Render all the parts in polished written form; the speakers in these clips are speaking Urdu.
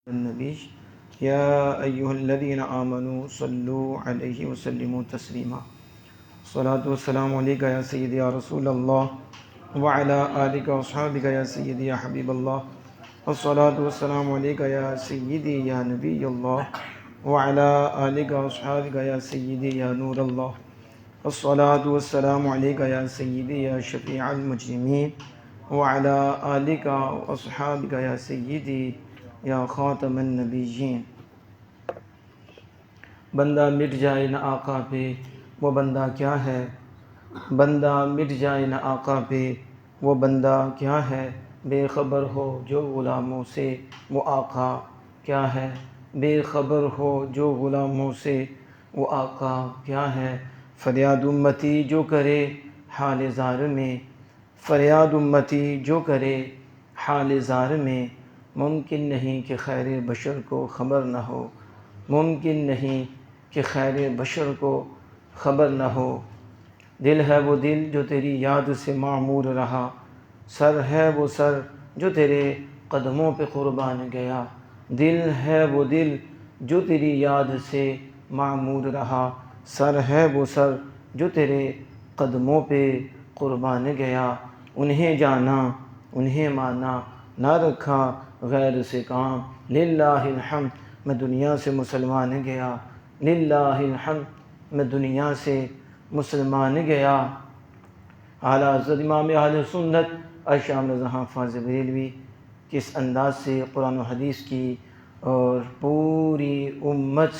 النبي يا أيها الذين آمنوا صلوا عليه وسلموا تسليما. الصلاة والسلام عليك يا سيدي يا رسول الله وعلى آلك وأصحابك يا سيدي يا حبيب الله. الصلاة والسلام عليك يا سيدي يا نبي الله وعلى آلك وأصحابك يا سيدي يا نور الله. الصلاة والسلام عليك يا سيدي يا شفيع المجرمين وعلى آلك وأصحابك يا سيدي یا خاتم النبیین. بندہ مٹ جائے نہ آقا پہ وہ بندہ کیا ہے، بندہ مٹ جائے نہ آقا پہ وہ بندہ کیا ہے، بے خبر ہو جو غلاموں سے وہ آقا کیا ہے، بے خبر ہو جو غلاموں سے وہ آقا کیا ہے. فریاد امتی جو کرے حال زار میں، فریاد امتی جو کرے حال زار میں، ممکن نہیں کہ خیر بشر کو خبر نہ ہو، ممکن نہیں کہ خیر بشر کو خبر نہ ہو. دل ہے وہ دل جو تیری یاد سے معمور رہا، سر ہے وہ سر جو تیرے قدموں پہ قربان گیا. دل ہے وہ دل جو تیری یاد سے معمور رہا، سر ہے وہ سر جو تیرے قدموں پہ قربان گیا. انہیں جانا انہیں مانا نہ رکھا غیر سے کام، للہ الحمد میں دنیا سے مسلمان گیا، للہ الحمد میں دنیا سے مسلمان گیا. اعلیٰ حضرت امام اہل سنت اشام رضا فاضل بریلوی کس انداز سے قرآن و حدیث کی اور پوری امت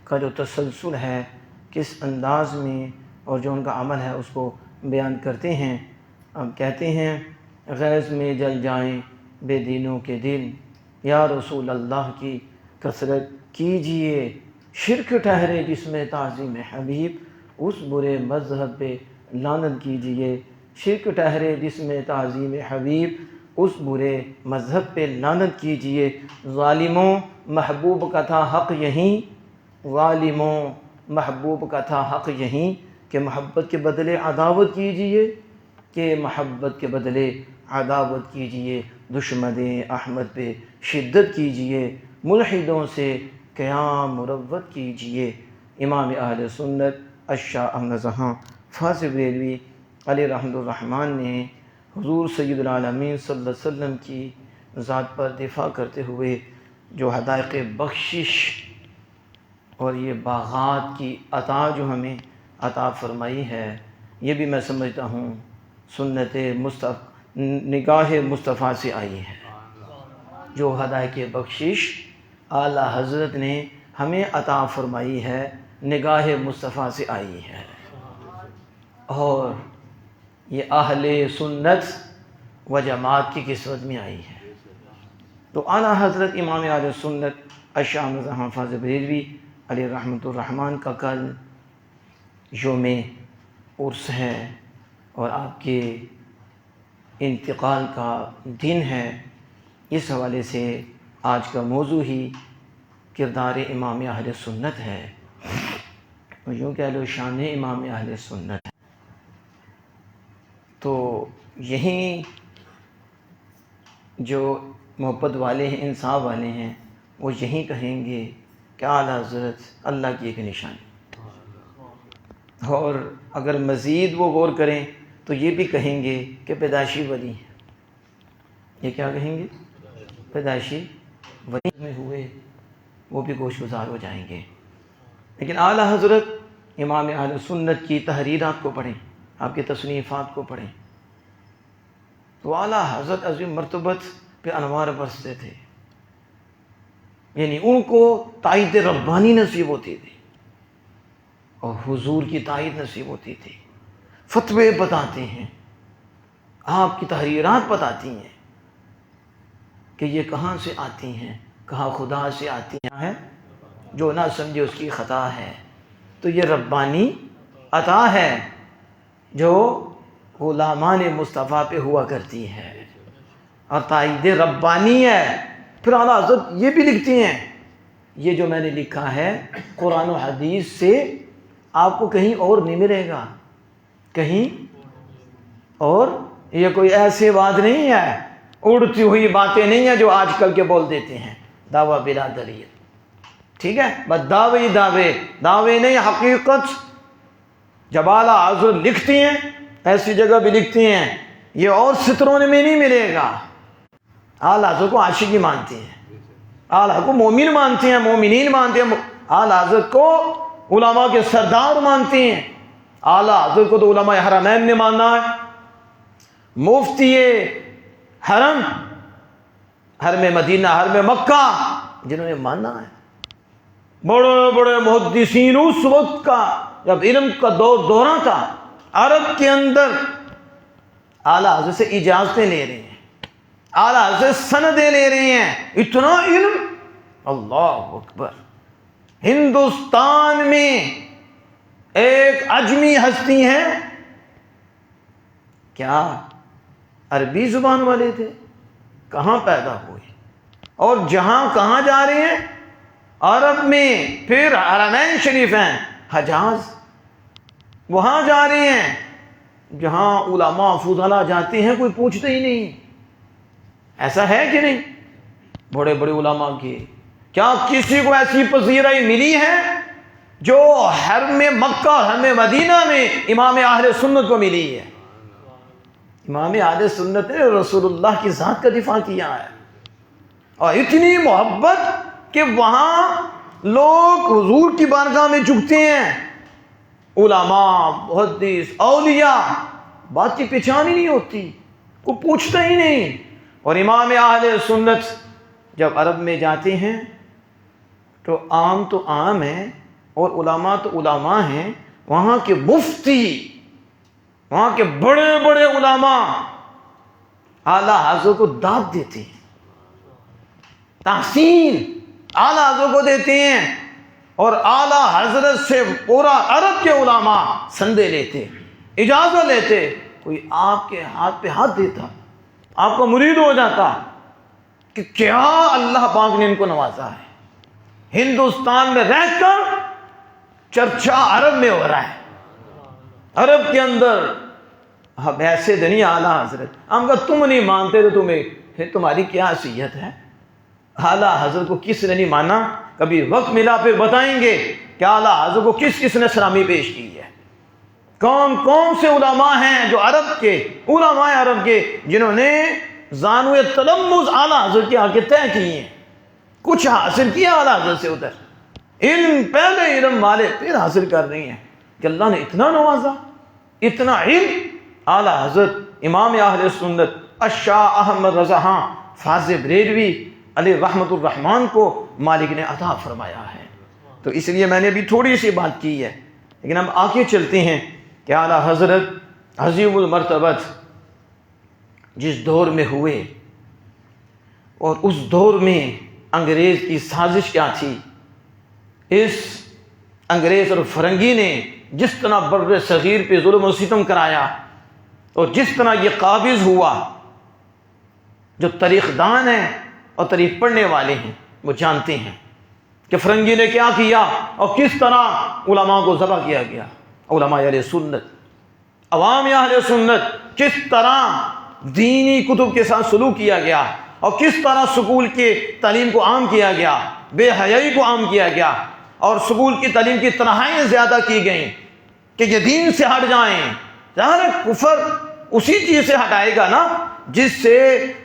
کا جو تسلسل ہے کس انداز میں اور جو ان کا عمل ہے اس کو بیان کرتے ہیں. اب کہتے ہیں غیظ میں جل جائیں بے دینوں کے دل، یا رسول اللہ کی کثرت کیجئے، شرک ٹھہرے جس میں تعظیم حبیب اس برے مذہب پہ لعنت کیجئے، شرک ٹھہرے جس میں تعظیم حبیب اس برے مذہب پہ لعنت کیجئے. ظالموں محبوب کا تھا حق یہیں، ظالموں محبوب کا تھا حق یہیں کہ محبت کے بدلے عداوت کیجئے، کہ محبت کے بدلے عداوت کیجئے. دشمن احمد پہ شدت کیجئے، ملحدوں سے قیام مروت کیجئے. امام اہل سنت الشاہ احمد رضا فاضل بریلوی علیہ رحمۃ الرحمن نے حضور سید العالمین صلی اللہ علیہ وسلم کی ذات پر دفاع کرتے ہوئے جو حدائق بخشش اور یہ باغات کی عطا جو ہمیں عطا فرمائی ہے، یہ بھی میں سمجھتا ہوں سنت نگاہ مصطفیٰ سے آئی ہے. جو حدائق بخشش اعلیٰ حضرت نے ہمیں عطا فرمائی ہے نگاہ مصطفیٰ سے آئی ہے، اور یہ اہل سنت و جماعت کی قسمت میں آئی ہے. تو اعلیٰ حضرت امام اہل سنت الشاہ رضا فاضل بریلوی علیہ رحمۃ الرحمن کا کل یوم عرس ہے اور آپ کے انتقال کا دن ہے. اس حوالے سے آج کا موضوع ہی کردار امام اہل سنت ہے، اور یوں کہہ لو شان امام اہل سنت ہے. تو یہیں جو محبت والے ہیں، انصاف والے ہیں، وہ یہیں کہیں گے کہ اعلیٰ حضرت اللہ کی ایک نشانی. اور اگر مزید وہ غور کریں تو یہ بھی کہیں گے کہ پیدائشی ولی ہیں. یہ کیا کہیں گے؟ پیدائشی ولی میں ہوئے وہ بھی گوش گزار ہو جائیں گے. لیکن اعلیٰ حضرت امام اہل سنت کی تحریرات کو پڑھیں، آپ کے تصنیفات کو پڑھیں، تو اعلیٰ حضرت عظیم مرتبت پہ انوار برستے تھے. یعنی ان کو تائید ربانی نصیب ہوتی تھی اور حضور کی تائید نصیب ہوتی تھی. فتوے بتاتے ہیں، آپ کی تحریرات بتاتی ہیں کہ یہ کہاں سے آتی ہیں، کہاں خدا سے آتی ہیں. جو نہ سمجھے اس کی خطا ہے. تو یہ ربانی عطا ہے جو غلامان مصطفیٰ پہ ہوا کرتی ہے اور تائید ربانی ہے. پھر اعلیٰ حضرت یہ بھی لکھتی ہیں، یہ جو میں نے لکھا ہے قرآن و حدیث سے آپ کو کہیں اور نہیں ملے گا، کہیں اور. یہ کوئی ایسی بات نہیں ہے، اڑتی ہوئی باتیں نہیں ہیں جو آج کل کے بول دیتے ہیں. دعویٰ بلا دلیل. ٹھیک ہے، بس دعوے نہیں، حقیقت. جب اعلیٰ حضرت لکھتی ہیں ایسی جگہ بھی لکھتی ہیں، یہ اور ستروں میں نہیں ملے گا. اعلیٰ حضرت کو عاشقی مانتی ہیں، اعلیٰ کو مومن مانتی ہیں، مومنین مانتی ہیں، اعلیٰ حضرت کو علماء کے سردار مانتی ہیں. اعلیٰ حضرت کو تو علماء حرمین نے مانا ہے، مفتی حرم، حرم مدینہ، حرم مکہ، جنہوں نے مانا ہے. بڑے بڑے محدثین اس وقت کا جب علم کا دورہ تھا، عرب کے اندر اعلیٰ حضرت سے اجازتیں لے رہے ہیں، اعلیٰ حضرت سندیں لے رہے ہیں. اتنا علم، اللہ اکبر. ہندوستان میں ایک اجمی ہستی ہیں، کیا عربی زبان والے تھے، کہاں پیدا ہوئے اور جہاں کہاں جا رہے ہیں؟ عرب میں. پھر حرمین شریف ہیں، حجاز، وہاں جا رہے ہیں جہاں علماء فضلاء جاتے ہیں، کوئی پوچھتے ہی نہیں. ایسا ہے کہ نہیں؟ بڑے بڑے علماء کی کیا کسی کو ایسی پذیرائی ملی ہے جو حرم مکہ، حرم مدینہ میں امام اہل سنت کو ملی ہے؟ امام اہل سنت نے رسول اللہ کی ذات کا دفاع کیا ہے، اور اتنی محبت کہ وہاں لوگ حضور کی بارگاہ میں جھکتے ہیں. علماء، محدث، اولیاء، بات کی پہچان ہی نہیں ہوتی، کوئی پوچھتا ہی نہیں. اور امام اہل سنت جب عرب میں جاتے ہیں تو عام ہیں، اور علماء تو علماء ہیں. وہاں کے مفتی، وہاں کے بڑے بڑے علماء اعلیٰ حضرت کو داد دیتے ہیں، تحسین اعلیٰ حضرت کو دیتے ہیں، اور اعلیٰ حضرت سے پورا عرب کے علماء سندے لیتے، اجازت لیتے. کوئی آپ کے ہاتھ پہ ہاتھ دیتا، آپ کا مرید ہو جاتا کہ کیا اللہ پاک نے ان کو نوازا ہے. ہندوستان میں رہ کر چرچا عرب میں ہو رہا ہے، عرب کے اندر. اب ایسے دنی اعلیٰ حضرت، ہم کہا تم نہیں مانتے تو تمہیں پھر تمہاری کیا حیثیت ہے؟ اعلیٰ حضرت کو کس نے نہیں مانا؟ کبھی وقت ملا پھر بتائیں گے کہ اعلیٰ حضرت کو کس کس نے سلامی پیش کی ہے. کون کون سے علماء ہیں جو عرب کے علماء عرب کے جنہوں نے زانوِ تلمذ اعلیٰ حضرت کے آگے طے کیے ہیں، کچھ حاصل کیا اعلیٰ حضرت سے. ادھر علم، پہلے علم والے پھر حاصل کر رہی ہیں کہ اللہ نے اتنا نوازا، اتنا علم. اعلیٰ حضرت امام اہل سنت الشاہ احمد رضا فاضل بریلوی علیہ رحمت الرحمن کو مالک نے عطا فرمایا ہے. تو اس لیے میں نے ابھی تھوڑی سی بات کی ہے، لیکن ہم آگے چلتے ہیں کہ اعلیٰ حضرت عظیم المرتبت جس دور میں ہوئے، اور اس دور میں انگریز کی سازش کیا تھی. اس انگریز اور فرنگی نے جس طرح بر صغیر پہ ظلم و ستم کرایا، اور جس طرح یہ قابض ہوا، جو تاریخ دان ہیں اور تاریخ پڑھنے والے ہیں وہ جانتے ہیں کہ فرنگی نے کیا کیا اور کس طرح علماء کو ذبح کیا گیا. علماء اہل سنت، عوام اہل سنت، کس طرح دینی کتب کے ساتھ سلوک کیا گیا، اور کس طرح سکول کی تعلیم کو عام کیا گیا، بے حیائی کو عام کیا گیا، اور سکول کی تعلیم کی تنہائیں زیادہ کی گئیں کہ یہ دین سے ہٹ جائیں. ظاہر کفر اسی چیز سے ہٹائے گا نا جس سے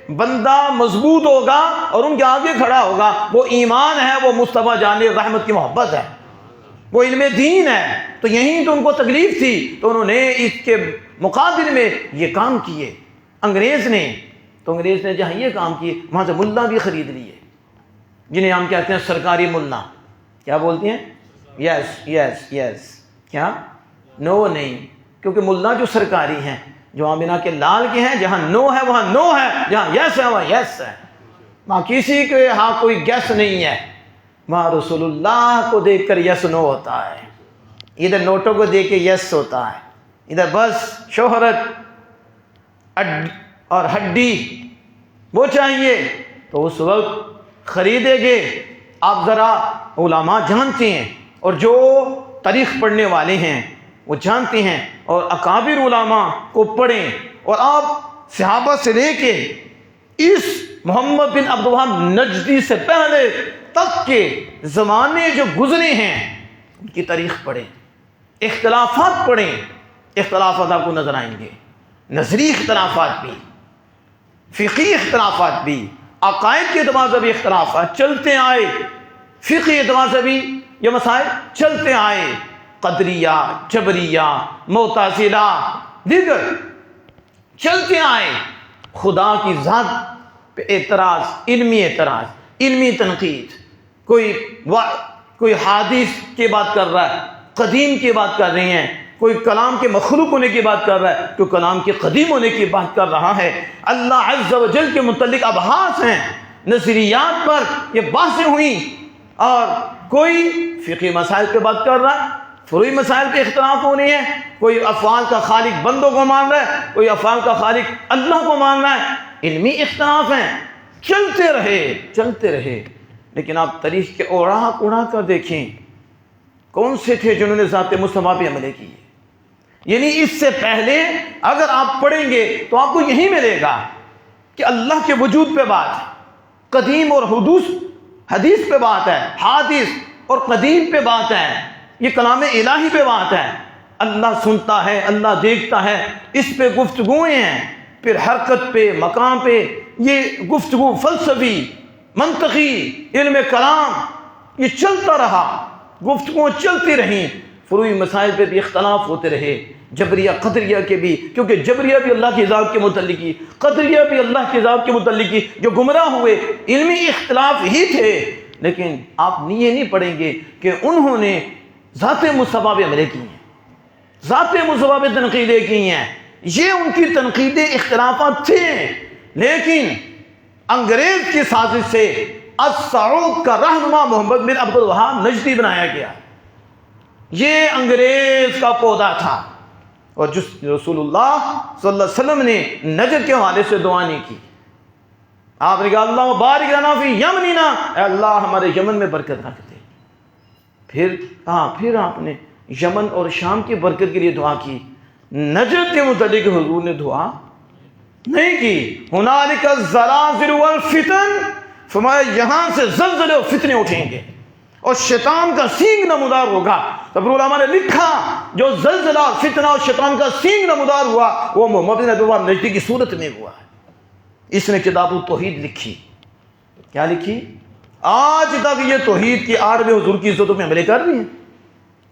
بندہ مضبوط ہوگا اور ان کے آگے کھڑا ہوگا. وہ ایمان ہے، وہ مصطفیٰ جان رحمت کی محبت ہے، وہ علم دین ہے. تو یہیں تو ان کو تکلیف تھی، تو انہوں نے اس کے مقابل میں یہ کام کیے انگریز نے. تو انگریز نے جہاں یہ کام کیے وہاں سے ملا بھی خرید لیے، جنہیں ہم کہتے ہیں سرکاری ملا. کیا بولتے ہیں؟ یس یس یس. کیا؟ نو نہیں، کیونکہ ملا جو سرکاری ہیں، جو آمینہ کے لال کے ہیں، جہاں نو ہے وہاں نو ہے، جہاں یس ہے وہاں یس ہے. وہاں کسی کے ہاں کوئی گیس نہیں ہے. وہاں رسول اللہ کو دیکھ کر یس نو ہوتا ہے، ادھر نوٹوں کو دیکھ کے یس ہوتا ہے. ادھر بس شہرت اور ہڈی وہ چاہیے، تو اس وقت خریدے گے. آپ ذرا علماء جانتے ہیں، اور جو تاریخ پڑھنے والے ہیں وہ جانتے ہیں، اور اکابر علماء کو پڑھیں، اور آپ صحابہ سے لے کے اس محمد بن عبد الوہاب نجدی سے پہلے تک کے زمانے جو گزرے ہیں ان کی تاریخ پڑھیں، اختلافات پڑھیں، اختلافات آپ کو نظر آئیں گے، نظری اختلافات بھی، فقہی اختلافات بھی، عقائد کے اعتبار سے بھی اختلافات چلتے آئے، فقہی اعتبار سے بھی یہ مسائل چلتے آئے، قدریہ، جبریہ، معتزلہ، دیگر چلتے آئے۔ خدا کی ذات پہ اعتراض، علمی تنقید، کوئی حادث کی بات کر رہا ہے، قدیم کی بات کر رہے ہیں، کوئی کلام کے مخلوق ہونے کی بات کر رہا ہے، کوئی کلام کے قدیم ہونے کی بات کر رہا ہے۔ اللہ عز و جل کے متعلق ابحاث ہیں، نظریات پر یہ بحثیں ہوئیں، اور کوئی فقہی مسائل پہ بات کر رہا ہے، فروعی مسائل پہ اختلاف ہو رہے ہیں، کوئی افعال کا خالق بندوں کو مان رہا ہے، کوئی افعال کا خالق اللہ کو مان رہا ہے، علمی اختلاف ہیں، چلتے رہے۔ لیکن آپ تاریخ کے اڑا کر دیکھیں کون سے تھے جنہوں نے ذات مصطفیٰ پہ عمل کیے۔ یعنی اس سے پہلے اگر آپ پڑھیں گے تو آپ کو یہی ملے گا کہ اللہ کے وجود پہ بات ہے، قدیم اور حدیث پہ بات ہے، حادث اور قدیم پہ بات ہے، یہ کلام الہی پہ بات ہے، اللہ سنتا ہے، اللہ دیکھتا ہے، اس پہ گفتگویں ہیں۔ پھر حرکت پہ، مقام پہ یہ گفتگو فلسفی، منطقی، علم کلام یہ چلتا رہا، گفتگو چلتی رہیں، فروعی مسائل پہ بھی اختلاف ہوتے رہے، جبریہ قدریہ کے بھی، کیونکہ جبریہ بھی اللہ کی ذات کے متعلق کی، قدریہ بھی اللہ کی ذات کے متعلق کی، جو گمراہ ہوئے علمی اختلاف ہی تھے۔ لیکن آپ یہ نہیں پڑھیں گے کہ انہوں نے ذات مصطفیٰ پہ عملیں کی ہیں، ذات مصطفیٰ پہ تنقیدیں کی ہیں، یہ ان کی تنقیدیں اختلافات تھے۔ لیکن انگریز کی سازش سے السعود کا رہنما محمد بن عبد الوہاب نجدی بنایا گیا، یہ انگریز کا پودا تھا، اور جس رسول اللہ صلی اللہ علیہ وسلم نے نجد کے حوالے سے دعا نہیں کی، آپ نے کہا اللہ بارک لنا فی یمننا، اے اللہ ہمارے یمن میں برکت رکھ دے۔ پھر آپ نے یمن اور شام کی برکت کے لیے دعا کی، نجد کے متعلق حضور نے دعا نہیں کی۔ ہنالک الزلازل والفتن، فرمایا یہاں سے زلزلے و فتنے اٹھیں گے اور شیطان کا سینگ نمودار ہوگا۔ تب علماء نے لکھا جو زلزلہ، فتنہ اور شیطان کا سینگ نمودار ہوا وہ محمد بن عبد الوہاب نجدی کی صورت میں ہوا ہے۔ اس نے کتاب التوحید لکھی، کیا لکھی؟ آج تک یہ توحید کی آڑ میں حضور کی عزتوں میں عملے کر رہی ہیں،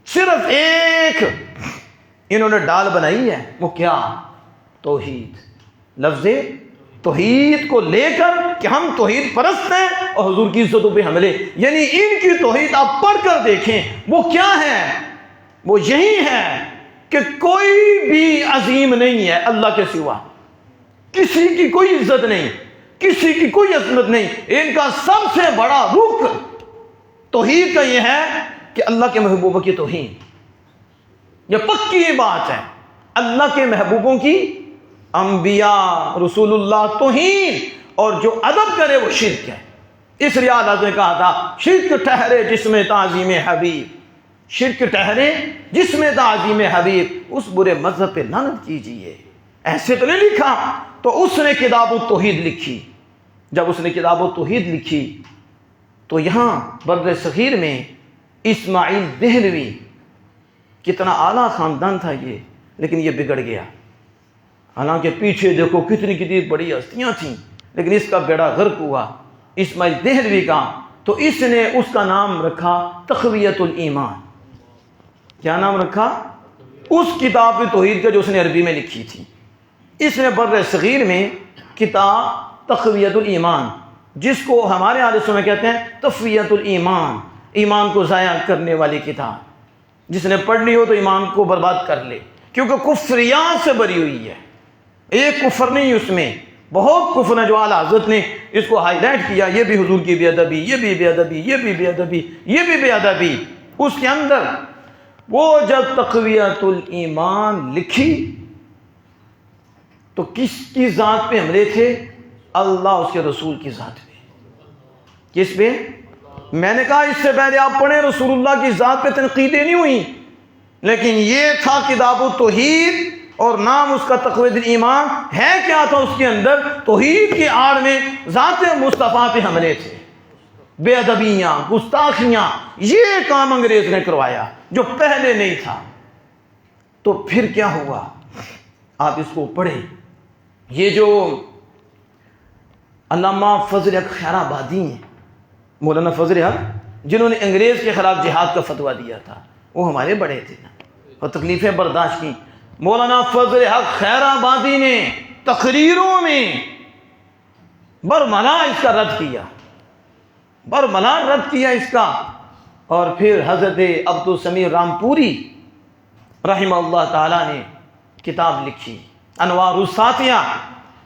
صرف ایک انہوں نے ڈال بنائی ہے، وہ کیا؟ توحید، لفظ توحید کو لے کر کہ ہم توحید پرست ہیں اور حضور کی عزتوں پہ حملے، یعنی ان کی توحید آپ پڑھ کر دیکھیں وہ کیا ہے، وہ یہی ہے کہ کوئی بھی عظیم نہیں ہے اللہ کے سوا، کسی کی کوئی عزت نہیں، کسی کی کوئی عظمت نہیں، ان کا سب سے بڑا رخ توحید کا یہ ہے کہ اللہ کے محبوبوں کی توہین، یہ پکی بات ہے، اللہ کے محبوبوں کی، انبیاء رسول اللہ توہین، اور جو ادب کرے وہ شرک ہے۔ اس لیے اللہ نے کہا تھا شرک ٹھہرے جس میں تعظیم حبیب، شرک ٹھہرے جس میں تعظیم حبیب، اس برے مذہب پہ لعنت کیجیے۔ ایسے تو نہیں لکھا، تو اس نے کتاب التوحید لکھی۔ جب اس نے کتاب التوحید لکھی تو یہاں بر صغیر میں اسماعیل دہلوی، کتنا اعلیٰ خاندان تھا یہ، لیکن یہ بگڑ گیا۔ حالانکہ پیچھے دیکھو کتنی بڑی ہستیاں تھیں، لیکن اس کا بیڑا غرق ہوا اسماعیل دہلوی کا۔ تو اس نے اس کا نام رکھا تقویت الایمان۔ کیا نام رکھا؟ اس کتاب توحید کا جو اس نے عربی میں لکھی تھی، اس نے بر صغیر میں کتاب تقویت الایمان، جس کو ہمارے اہل سنت کہتے ہیں تفویت الایمان، ایمان کو ضائع کرنے والی کتاب، جس نے پڑھ لی ہو تو ایمان کو برباد کر لے، کیونکہ کفریات سے بری ہوئی ہے، ایک کفر نہیں اس میں، بہت کفر ہے جو اعلیٰ حضرت نے اس کو ہائی لائٹ کیا، یہ بھی حضور کی بے ادبی، یہ بھی بے ادبی، یہ بھی بے ادبی، یہ بھی بے ادبی۔ اس کے اندر وہ جب تقویت الایمان لکھی تو کس کی ذات پہ حملے تھے؟ اللہ اس کے رسول کی ذات پہ۔ کس پہ؟ میں نے کہا اس سے پہلے آپ پڑھیں رسول اللہ کی ذات پہ تنقیدیں نہیں ہوئی، لیکن یہ تھا کتاب التوحید، اور نام اس کا تقوی دل ایمان ہے کیا تھا اس کے اندر؟ توحید کی آڑ میں ذات مصطفیٰ پہ حملے تھے، بے ادبیاں، گستاخیاں، یہ کام انگریز نے کروایا جو پہلے نہیں تھا۔ تو پھر کیا ہوا؟ آپ اس کو پڑھیں۔ یہ جو علامہ فضل حق خیر آبادی ہیں، مولانا فضل حق، جنہوں نے انگریز کے خلاف جہاد کا فتویٰ دیا تھا، وہ ہمارے بڑے تھے اور تکلیفیں برداشت کی۔ مولانا فضل حق خیر آبادی نے تقریروں میں برملا اس کا رد کیا، برملا رد کیا اس کا۔ اور پھر حضرت عبدالسمیع رامپوری رحمہ اللہ تعالیٰ نے کتاب لکھی انوار الساطیہ،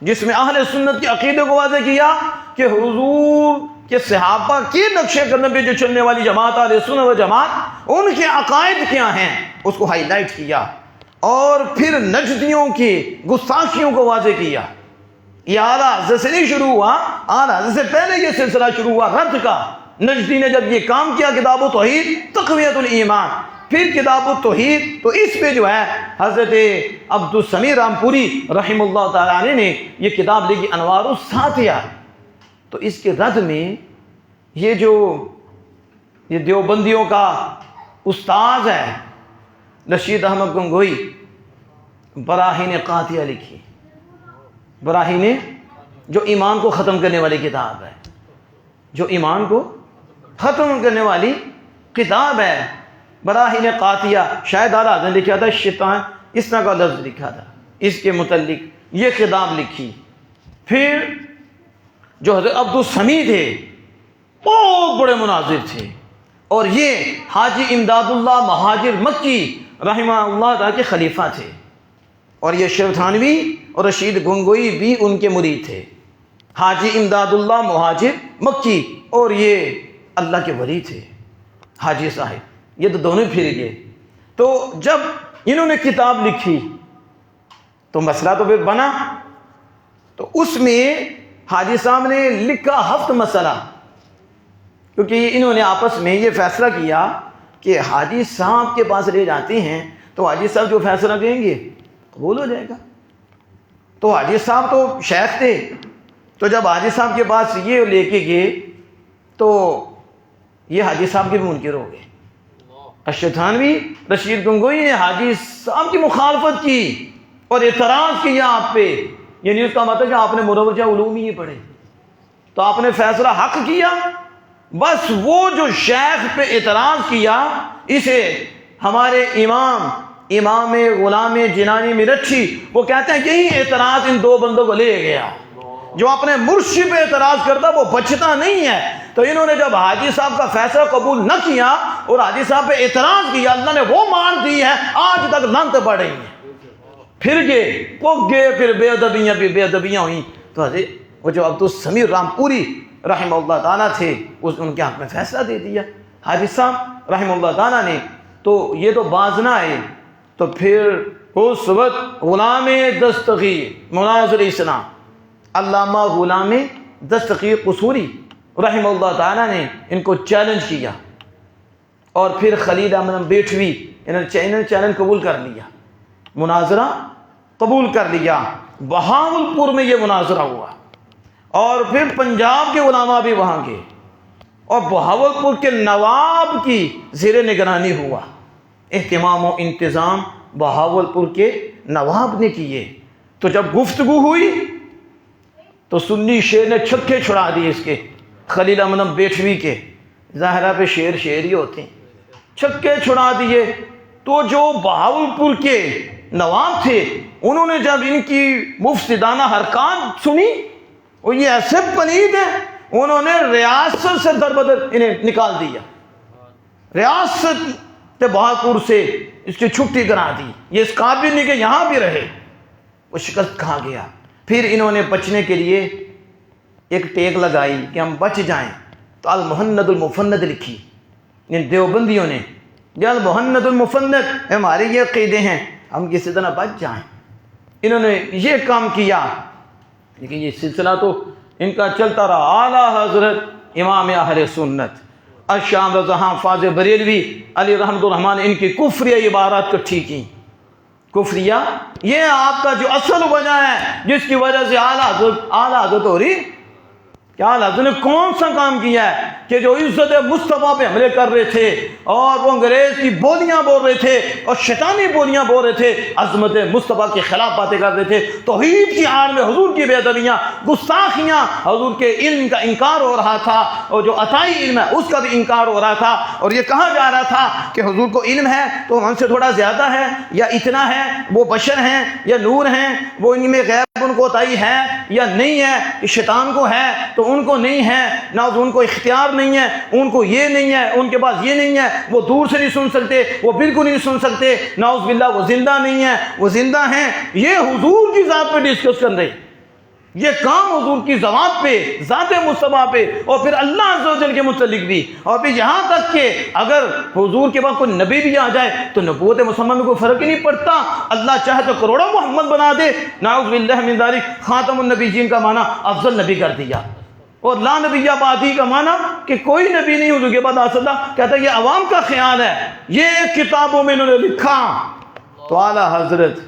جس میں اہل سنت کے عقیدے کو واضح کیا کہ حضور کے صحابہ کے نقش قدم پہ جو چلنے والی جماعت اہل سنت و جماعت، ان کے عقائد کیا ہیں، اس کو ہائی لائٹ کیا۔ اور پھر نجدیوں کی گستاخیوں کو واضح کیا۔ یہ اعلیٰ حضرت سے نہیں شروع ہوا، اعلیٰ حضرت سے پہلے یہ سلسلہ شروع ہوا رد کا۔ نجدی نے جب یہ کام کیا کتاب التوحید تقویۃ الایمان، پھر کتاب التوحید، تو اس پہ جو ہے حضرت عبدالسمیع رامپوری رحم اللہ تعالیٰ نے یہ کتاب لکھی انوار الساطیہ۔ تو اس کے رد میں یہ جو یہ دیوبندیوں کا استاذ ہے رشید احمد گنگوئی، براہین قاطعہ لکھی، براہین جو ایمان کو ختم کرنے والی کتاب ہے، جو ایمان کو ختم کرنے والی کتاب ہے، براہین قاطعہ۔ شاید آلہ نے لکھا تھا، شیطان اس طرح کا لفظ لکھا تھا اس کے متعلق یہ کتاب لکھی۔ پھر جو حضرت عبدالسمیع تھے بہت بڑے مناظر تھے، اور یہ حاجی امداد اللہ مہاجر مکی رحمہ اللہ تعالیٰ کے خلیفہ تھے، اور یہ شیخ تھانوی اور رشید گنگوئی بھی ان کے مرید تھے۔ حاجی امداد اللہ مہاجر مکی اور یہ اللہ کے ولی تھے حاجی صاحب، یہ تو دونوں پھر گئے۔ تو جب انہوں نے کتاب لکھی تو مسئلہ تو پھر بنا، تو اس میں حاجی صاحب نے لکھا 7 مسئلہ، کیونکہ انہوں نے آپس میں یہ فیصلہ کیا کہ حاجی صاحب کے پاس لے جاتے ہیں تو حاجی صاحب جو فیصلہ کہیں گے قبول ہو جائے گا۔ تو حاجی صاحب تو شیخ تھے، تو جب حاجی صاحب کے پاس یہ لے کے گئے تو یہ حاجی صاحب کے بھی منکر ہو گئے۔ الشیطانوی رشید گنگوئی نے حاجی صاحب کی مخالفت کی اور اعتراض کیا آپ پہ، یعنی اس کا مطلب کہ آپ نے مروجہ علوم ہی پڑھے، تو آپ نے فیصلہ حق کیا۔ بس وہ جو شیخ پہ اعتراض کیا، اسے ہمارے امام غلام جنانی مرچھی وہ کہتے ہیں یہی اعتراض ان 2 بندوں کو لے گیا۔ جو اپنے مرشد پہ اعتراض کرتا وہ بچتا نہیں ہے۔ تو انہوں نے جب حاجی صاحب کا فیصلہ قبول نہ کیا اور حاجی صاحب پہ اعتراض کیا، اللہ نے وہ مان دی ہے، آج تک لعنت پڑ رہی ہیں۔ پھر گئے پک گئے، پھر بے ادبیاں ہوئیں۔ تو وہ جو عبدالسمیع رامپوری رحمہ اللہ تعالیٰ تھے، ان کے حق میں فیصلہ دے دیا حاجی صاحب رحمہ اللہ تعالیٰ نے۔ تو یہ تو باز نہ آئے، تو پھر اس وقت غلام دستگیر مناظر اسلام علامہ غلام دستگیر قصوری رحمہ اللہ تعالیٰ نے ان کو چیلنج کیا، اور پھر خلیل احمد بیٹھوی انہوں نے چیلنج قبول کر لیا، مناظرہ قبول کر لیا۔ بہاولپور میں یہ مناظرہ ہوا، اور پھر پنجاب کے علماء بھی وہاں گئے، اور بہاولپور کے نواب کی زیر نگرانی ہوا۔ اہتمام و انتظام بہاولپور کے نواب نے کیے۔ تو جب گفتگو ہوئی تو سنی شیر نے چھکے چھڑا دیے اس کے، خلیل احمد بیٹھوی کے، ظاہرہ پہ شیر ہی ہوتے ہیں، چھکے چھڑا دیے۔ تو جو بہاولپور کے نواب تھے، انہوں نے جب ان کی مفسدانہ حرکات سنی، وہ یہ ایسے پلید ہیں، انہوں نے ریاست سے دربدر انہیں نکال دیا، ریاست بہاولپور سے اس کی چھٹی کرا دی۔ یہ اس قابل نہیں کہ یہاں بھی رہے، وہ شکست کھا گیا۔ پھر انہوں نے بچنے کے لیے ایک ٹیک لگائی کہ ہم بچ جائیں، تو المہند المفند لکھی ان دیوبندیوں نے، یہ المہند المفند ہمارے یہ عقیدے ہیں، ہم کسی طرح بچ جائیں۔ انہوں نے یہ کام کیا، لیکن یہ سلسلہ تو ان کا چلتا رہا۔ اعلیٰ حضرت امام اہل سنت الشام رضا خان فاضل بریلوی علی رحمۃ الرحمٰن نے ان کی کفری عبارات کٹھی کی، کفریہ، یہ آپ کا جو اصل وجہ ہے جس کی وجہ سے اعلیٰ حضرت ہو رہی۔ کیا اعلیٰ حضرت نے کون سا کام کیا ہے کہ جو عزت مصطفیٰ پہ حملے کر رہے تھے اور وہ انگریز کی بولیاں بول رہے تھے اور شیطانی بولیاں بول رہے تھے، عظمت مصطفیٰ کے خلاف باتیں کر رہے تھے، توحید کی آڑ میں حضور کی بے ادبیاں، گستاخیاں، حضور کے علم کا انکار ہو رہا تھا، اور جو عطائی علم ہے اس کا بھی انکار ہو رہا تھا، اور یہ کہا جا رہا تھا کہ حضور کو علم ہے تو ہم سے تھوڑا زیادہ ہے یا اتنا ہے، وہ بشر ہیں یا نور ہیں، وہ ان میں غیب ان کو عطائی ہے یا نہیں ہے، کہ شیطان کو ہے تو ان کو نہیں ہے، نہ ان کو اختیار نہیں ہے، ان کو یہ نہیں ہے، ان کے پاس یہ نہیں ہے، وہ دور سے نہیں سن سکتے، وہ بالکل نہیں سن سکتے، نعوذ باللہ وہ زندہ نہیں ہے، وہ زندہ ہیں۔ یہ حضور کی ذات پہ ڈسکس کر رہے، یہ کام حضور کی ذات پہ، ذات مصطفیٰ پہ، اور پھر اللہ عز و جل کے متعلق بھی، اور پھر یہاں تک کہ اگر حضور کے بعد کوئی نبی بھی آ جائے تو نبوت مسلمان میں کوئی فرق ہی نہیں پڑتا، اللہ چاہے تو کروڑوں محمد بنا دے، نعوذ باللہ من ذالک، خاتم النبیین کا معنی افضل نبی کر دیا، اور لا نبی بعدی کا معنی کہ کوئی نبی نہیں حضور کے بعد آ سکتا۔ کہتا ہے یہ عوام کا خیال ہے، یہ کتابوں میں انہوں نے لکھا۔ تو اعلیٰ حضرت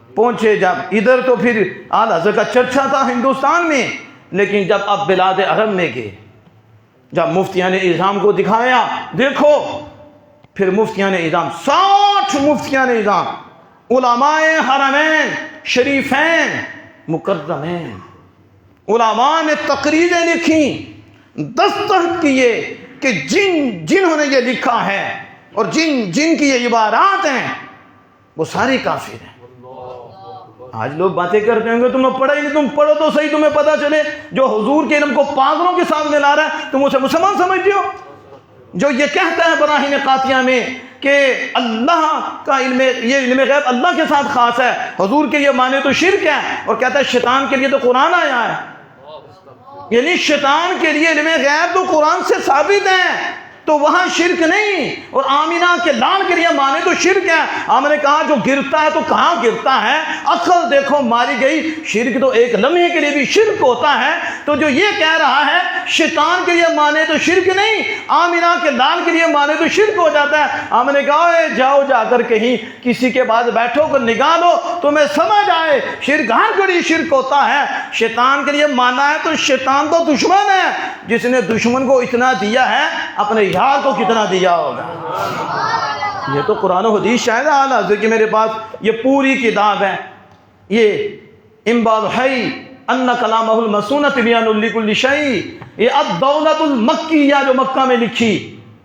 پہنچے جب ادھر تو پھر اعلیٰ حضرت کا چرچا تھا ہندوستان میں، لیکن جب آپ بلاد عرب میں گئے، جب مفتیان اعظام کو دکھایا، دیکھو پھر مفتیان اعظام، 60 مفتیان اعظام، علماء حرمین شریفین مکرمین، علماء نے تقریریں لکھی، دستخط کیے کہ جنہوں نے یہ لکھا ہے اور جن کی یہ عبارات ہیں وہ سارے کافر ہیں۔ آج لوگ باتیں کرتے ہیں کہ تم نے پڑھا ہی نہیں، تم پڑھو تو صحیح، تمہیں پتہ چلے۔ جو حضور کے علم کو پاگلوں کے سامنے لا رہا ہے تم اسے مسلمان سمجھتے ہو؟ جو یہ کہتا ہے براہین قاطعہ میں کہ اللہ کا علم، یہ علم غیب اللہ کے ساتھ خاص ہے، حضور کے یہ مانے تو شرک ہے، اور کہتا ہے شیطان کے لیے تو قرآن آیا ہے، یعنی شیطان کے لیے علم غیب تو قرآن سے ثابت ہے، تو وہاں شرک نہیں، اور آمینہ کے لال کے لیے مانے تو شرک ہے۔ ہم نے کہا جو گرتا ہے تو کہاں گرتا ہے، عقل دیکھو ماری گئی، شرک تو ایک لمحے کے لیے بھی شرک ہوتا ہے۔ تو جو یہ کہہ رہا ہے شیطان کے لیے مانے تو شرک نہیں، آمینہ کے لال کے لیے مانے تو شرک ہو جاتا ہے۔ ہم نے کہا جاؤ جا کر کہیں کسی کے بعد بیٹھو کر نگاہ لو، تمہیں سمجھ آئے شرک ہر گھڑی شرک ہوتا ہے۔ شیطان کے لیے مانا ہے تو شیطان تو دشمن ہے، جس نے دشمن کو اتنا دیا ہے اپنے یار کو کتنا دیا ہوگا۔ یہ تو قرآن و حدیث شاید ہے اعلیٰ حضرت کہ میرے پاس یہ پوری کتاب ہے، یہ انبال الحی ان کلامہ المسونۃ بیان لکل شیء، یہ الدولۃ المکیہ جو مکہ میں لکھی،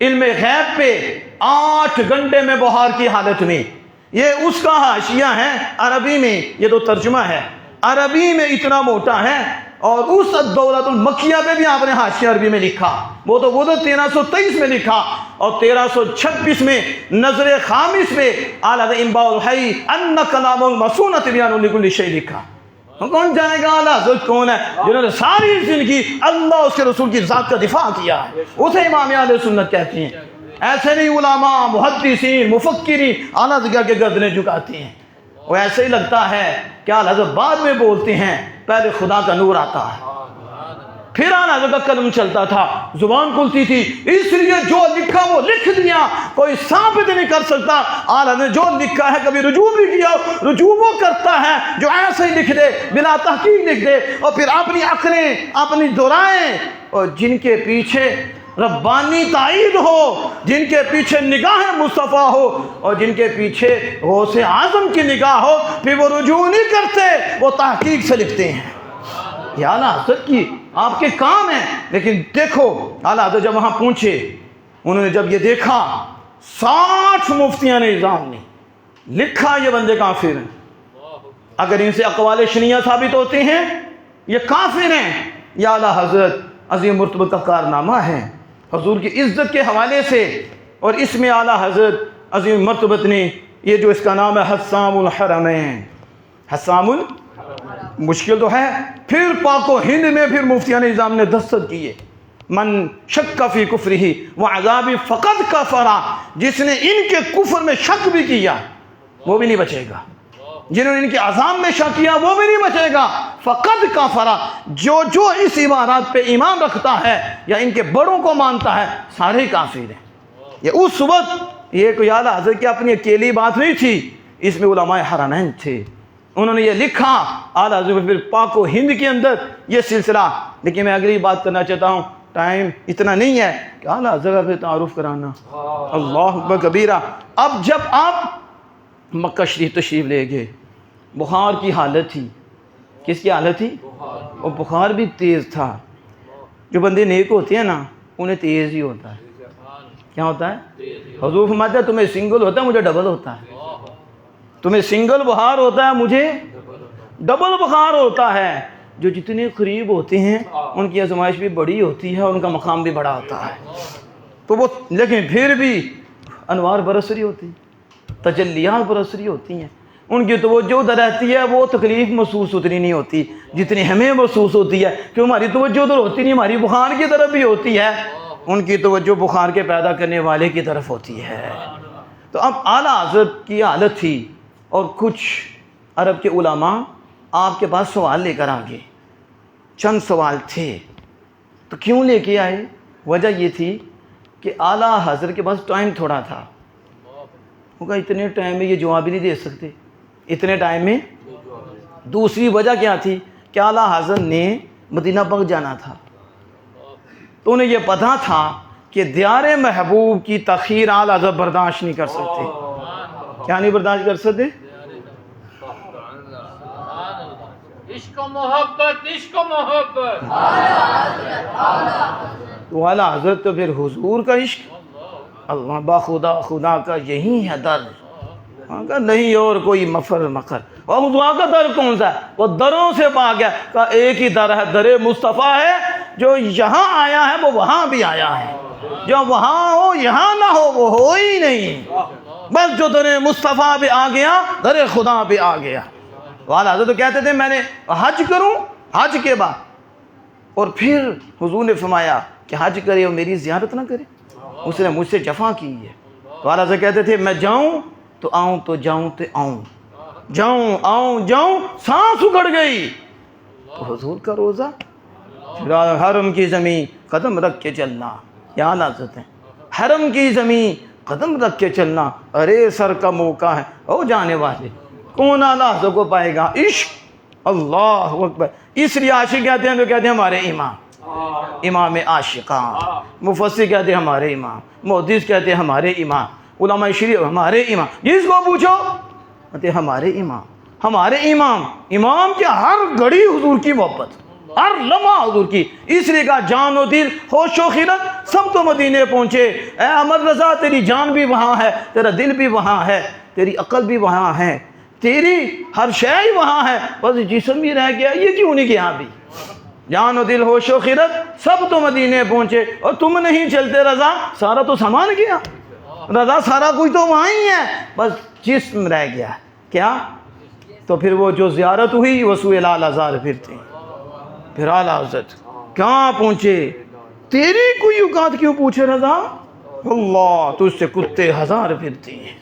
علم غیب پہ 8 گھنٹے میں بہار کی حالت میں، یہ اس کا حاشیہ ہے عربی میں، یہ تو ترجمہ ہے عربی میں اتنا موٹا ہے، اور اس الدولۃ المکیہ پہ بھی آپ نے حاشیہ عربی میں لکھا، وہ تو 1323 میں لکھا، اور 1326 میں نظر خامس میں اعلیٰ انباء الحی ان کلام المسونۃ بیان لکل شیء لکھا۔ کون جانے گا اعلیٰ حضرت کون ہے جنہوں نے ساری زندگی اللہ اس کے رسول کی ذات کا دفاع کیا ہے، اسے امام اہل سنت کہتے ہیں۔ ایسے نہیں علماء محدثین مفکرین اعلیٰ حضرت کے گردنیں جھکاتے ہیں، وہ ایسے ہی لگتا ہے کہ اعلیٰ حضرت بعد میں بولتے ہیں، پہلے خدا کا نور آتا ہے، پھر اعلیٰ حضرت کا قدم چلتا تھا، زبان کھلتی تھی، اس لیے جو لکھا وہ لکھ دیا، کوئی ثابت نہیں کر سکتا۔ اعلیٰ نے جو لکھا ہے کبھی رجوع بھی کیا، رجوع وہ کرتا ہے جو ایسے ہی لکھ دے، بلا تحقیق لکھ دے، اور پھر اپنی عقلیں اپنی دورائیں، اور جن کے پیچھے ربانی تائید ہو، جن کے پیچھے نگاہ مصطفیٰ ہو، اور جن کے پیچھے غوث اعظم کی نگاہ ہو، پھر وہ رجوع نہیں کرتے، وہ تحقیق سے لکھتے ہیں۔ یہ اعلیٰ حضرت کی آپ کے کام ہیں۔ لیکن دیکھو اعلیٰ حضرت جب وہاں پہنچے، انہوں نے جب یہ دیکھا 60 مفتیان اعظام نے لکھا یہ بندے کافر ہیں، اگر ان سے اقوال شنیعہ ثابت ہوتے ہیں یہ کافر ہیں۔ یہ اعلیٰ حضرت عظیم مرتبہ کا کارنامہ ہے حضور کی عزت کے حوالے سے، اور اس میں اعلیٰ حضرت عظیم مرتبت نے یہ جو اس کا نام ہے حسام الحرمین، حسام مشکل تو ہے، پھر پاک و ہند میں پھر مفتیان اعظام نے دستخط کیے، من شک فی کفرہ وعذاب فقد کفر، جس نے ان کے کفر میں شک بھی کیا وہ بھی نہیں بچے گا، جنہوں نے ان کے عذاب میں شک کیا وہ بھی نہیں بچے گا، فقد کفر، جو اس عبارات پہ ایمان رکھتا ہے یا ان کے بڑوں کو مانتا ہے سارے کافر ہیں۔ یہ اس وقت یہ کوئی اعلیٰ حضرت کی اپنی اکیلی بات نہیں تھی، اس میں علماء حرمین تھے، انہوں نے یہ لکھا اعلیٰ حضرت پھر پاک و ہند کے اندر یہ سلسلہ. لیکن میں اگلی بات کرنا چاہتا ہوں، ٹائم اتنا نہیں ہے کہ اعلیٰ حضرت پہ تعارف کرانا. اللہ اکبر کبیرہ. اب جب آپ مکہ شریف تشریف لے گئے، بخار کی حالت تھی. کس کی حالت تھی؟ اور بخار بھی تیز تھا. جو بندے نیک ہوتے ہیں نا انہیں تیز ہی ہوتا ہے. کیا ہوتا ہے؟ حضور فرماتے ہیں تمہیں سنگل ہوتا ہے، مجھے ڈبل ہوتا ہے. تمہیں سنگل بخار ہوتا ہے، مجھے ڈبل بخار ہوتا ہے. جو جتنے قریب ہوتے ہیں ان کی آزمائش بھی بڑی ہوتی ہے اور ان کا مقام بھی بڑا ہوتا ہے. تو وہ لیکن پھر بھی انوار برس رہی ہوتی ہیں، تجلیات برس رہی ہوتی ہیں. ان کی توجہ ادھر رہتی ہے، وہ تکلیف محسوس اتنی نہیں ہوتی جتنی ہمیں محسوس ہوتی ہے، کہ ہماری توجہ ادھر ہوتی نہیں، ہماری بخار کی طرف بھی ہوتی ہے. ان کی توجہ بخار کے پیدا کرنے والے کی طرف ہوتی ہے. تو اب اعلیٰ حضرت کی حالت تھی اور کچھ عرب کے علماء آپ کے پاس سوال لے کر آگے. چند سوال تھے. تو کیوں لے کے آئے؟ وجہ یہ تھی کہ اعلیٰ حضرت کے پاس ٹائم تھوڑا تھا. وہ کہا اتنے ٹائم میں یہ جواب ہی نہیں دے سکتے، اتنے ٹائم میں. دوسری وجہ کیا تھی کہ اعلیٰ حضرت نے مدینہ پاک جانا تھا. تو انہیں یہ پتہ تھا کہ دیار محبوب کی تاخیر اعلیٰ حضرت برداشت نہیں کر سکتے. کیا نہیں برداشت کر سکتے؟ عشق و محبت، عشق و محبت. تو اعلیٰ حضرت تو پھر حضور کا عشق، اللہ باخدا خدا کا یہی ہے در. نہیں اور کوئی مفر مکر. اور خدا کا در کون سا ہے؟ وہ دروں سے پاک ہے. کہ ایک ہی در ہے، در مصطفیٰ ہے. جو یہاں آیا ہے وہ وہاں بھی آیا ہے، جو وہاں ہو یہاں نہ ہو وہ ہو ہی نہیں. بس جو در مصطفیٰ بھی آ گیا در خدا بھی آ گیا. اعلیٰ حضرت تو کہتے تھے میں نے حج کروں حج کے بعد. اور پھر حضور نے فرمایا کہ حج کرے اور میری زیارت نہ کرے، اس نے مجھ سے جفا کی ہے. تو اعلیٰ حضرت کہتے تھے میں جاؤں تو آؤں، تو جاؤں تو آؤں، جاؤں آؤں جاؤں، سانس اکھڑ گئی. تو حضور کا روزہ، حرم کی زمین قدم رکھ کے چلنا. یا اعلیٰ حضرت ہیں حرم کی زمین قدم رکھ کے چلنا. ارے سر کا موقع ہے او جانے والے، کون اعلیٰ حضرت کو پائے گا؟ عشق. اللہ اکبر. اس لیے عاشق کہتے ہیں تو کہتے ہیں ہمارے امام، امام عاشقان. مفسر کہتے ہیں ہمارے امام، محدث کہتے ہیں ہمارے امام، علماء شریعت ہمارے امام. جس کو پوچھو کہتے ہیں ہمارے امام، ہمارے امام. امام کے ہر گھڑی حضور کی محبت، ہر لمحہ حضور کی. اس لیے کہا جان و دل ہوش و خیرت سب تو مدینے پہنچے. اے احمد رضا تیری جان بھی وہاں ہے، تیرا دل بھی وہاں ہے، تیری عقل بھی وہاں ہے، تیری ہر شے ہی وہاں ہے، بس جسم ہی رہ گیا. یہ کیوں نہیں گیا ابھی؟ جان و دل ہوش و خیرت سب تو مدینے پہنچے اور تم نہیں چلتے رضا، سارا تو سامان گیا رضا، سارا کچھ تو وہاں ہی ہے، بس جسم رہ گیا. کیا؟ تو پھر وہ جو زیارت ہوئی وہ سوئے لال ہزار پھرتے. پھر اعلیٰ حضرت کہاں پہنچے؟ تیری کوئی اوقات کیوں پوچھے رضا؟ اللہ تجھ سے کتے ہزار پھرتے ہیں.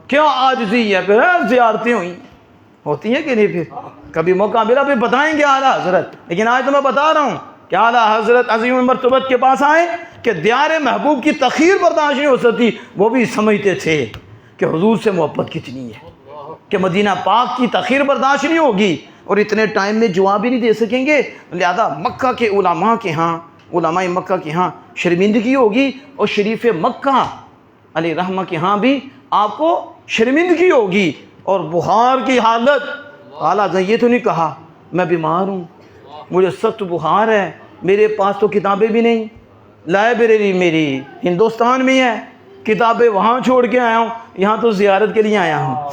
کیا عاجزی ہے. پھر زیارتیں ہوئی ہوتی ہیں کہ نہیں؟ پھر کبھی موقع ملا پھر بتائیں گے اعلیٰ حضرت. لیکن آج تو میں بتا رہا ہوں کہ اعلیٰ حضرت عظیم مرتبت کے پاس آئے کہ دیار محبوب کی تاخیر برداشت نہیں ہو سکتی. وہ بھی سمجھتے تھے کہ حضور سے محبت کتنی ہے، کہ مدینہ پاک کی تاخیر برداشت نہیں ہوگی اور اتنے ٹائم میں جواب ہی نہیں دے سکیں گے. لہذا مکہ کے علماء کے ہاں، علماء مکہ کے ہاں شرمندگی ہوگی، اور شریف مکہ علیہ رحمہ کے ہاں بھی آپ کو شرمندگی ہوگی. اور بخار کی حالت، اعلیٰ نے یہ تو نہیں کہا میں بیمار ہوں، مجھے سخت بخار ہے، میرے پاس تو کتابیں بھی نہیں، لائبریری میری ہندوستان میں ہے، کتابیں وہاں چھوڑ کے آیا ہوں، یہاں تو زیارت کے لیے آیا ہوں،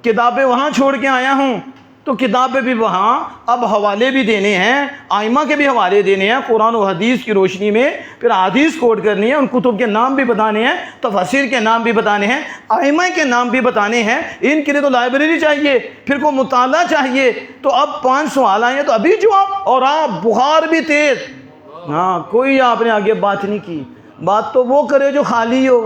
کتابیں وہاں چھوڑ کے آیا ہوں. تو کتابیں بھی وہاں، اب حوالے بھی دینے ہیں، آئمہ کے بھی حوالے دینے ہیں، قرآن و حدیث کی روشنی میں پھر حدیث کوٹ کرنی ہے، ان کتب کے نام بھی بتانے ہیں، تفاسیر کے نام بھی بتانے ہیں، آئمہ کے نام بھی بتانے ہیں. ان کے لیے تو لائبریری چاہیے، پھر کو مطالعہ چاہیے. تو اب 5 سوال آئے ہیں تو ابھی جواب، اور آپ بخار بھی تیز. ہاں کوئی آپ نے آگے بات نہیں کی. بات تو وہ کرے جو خالی ہو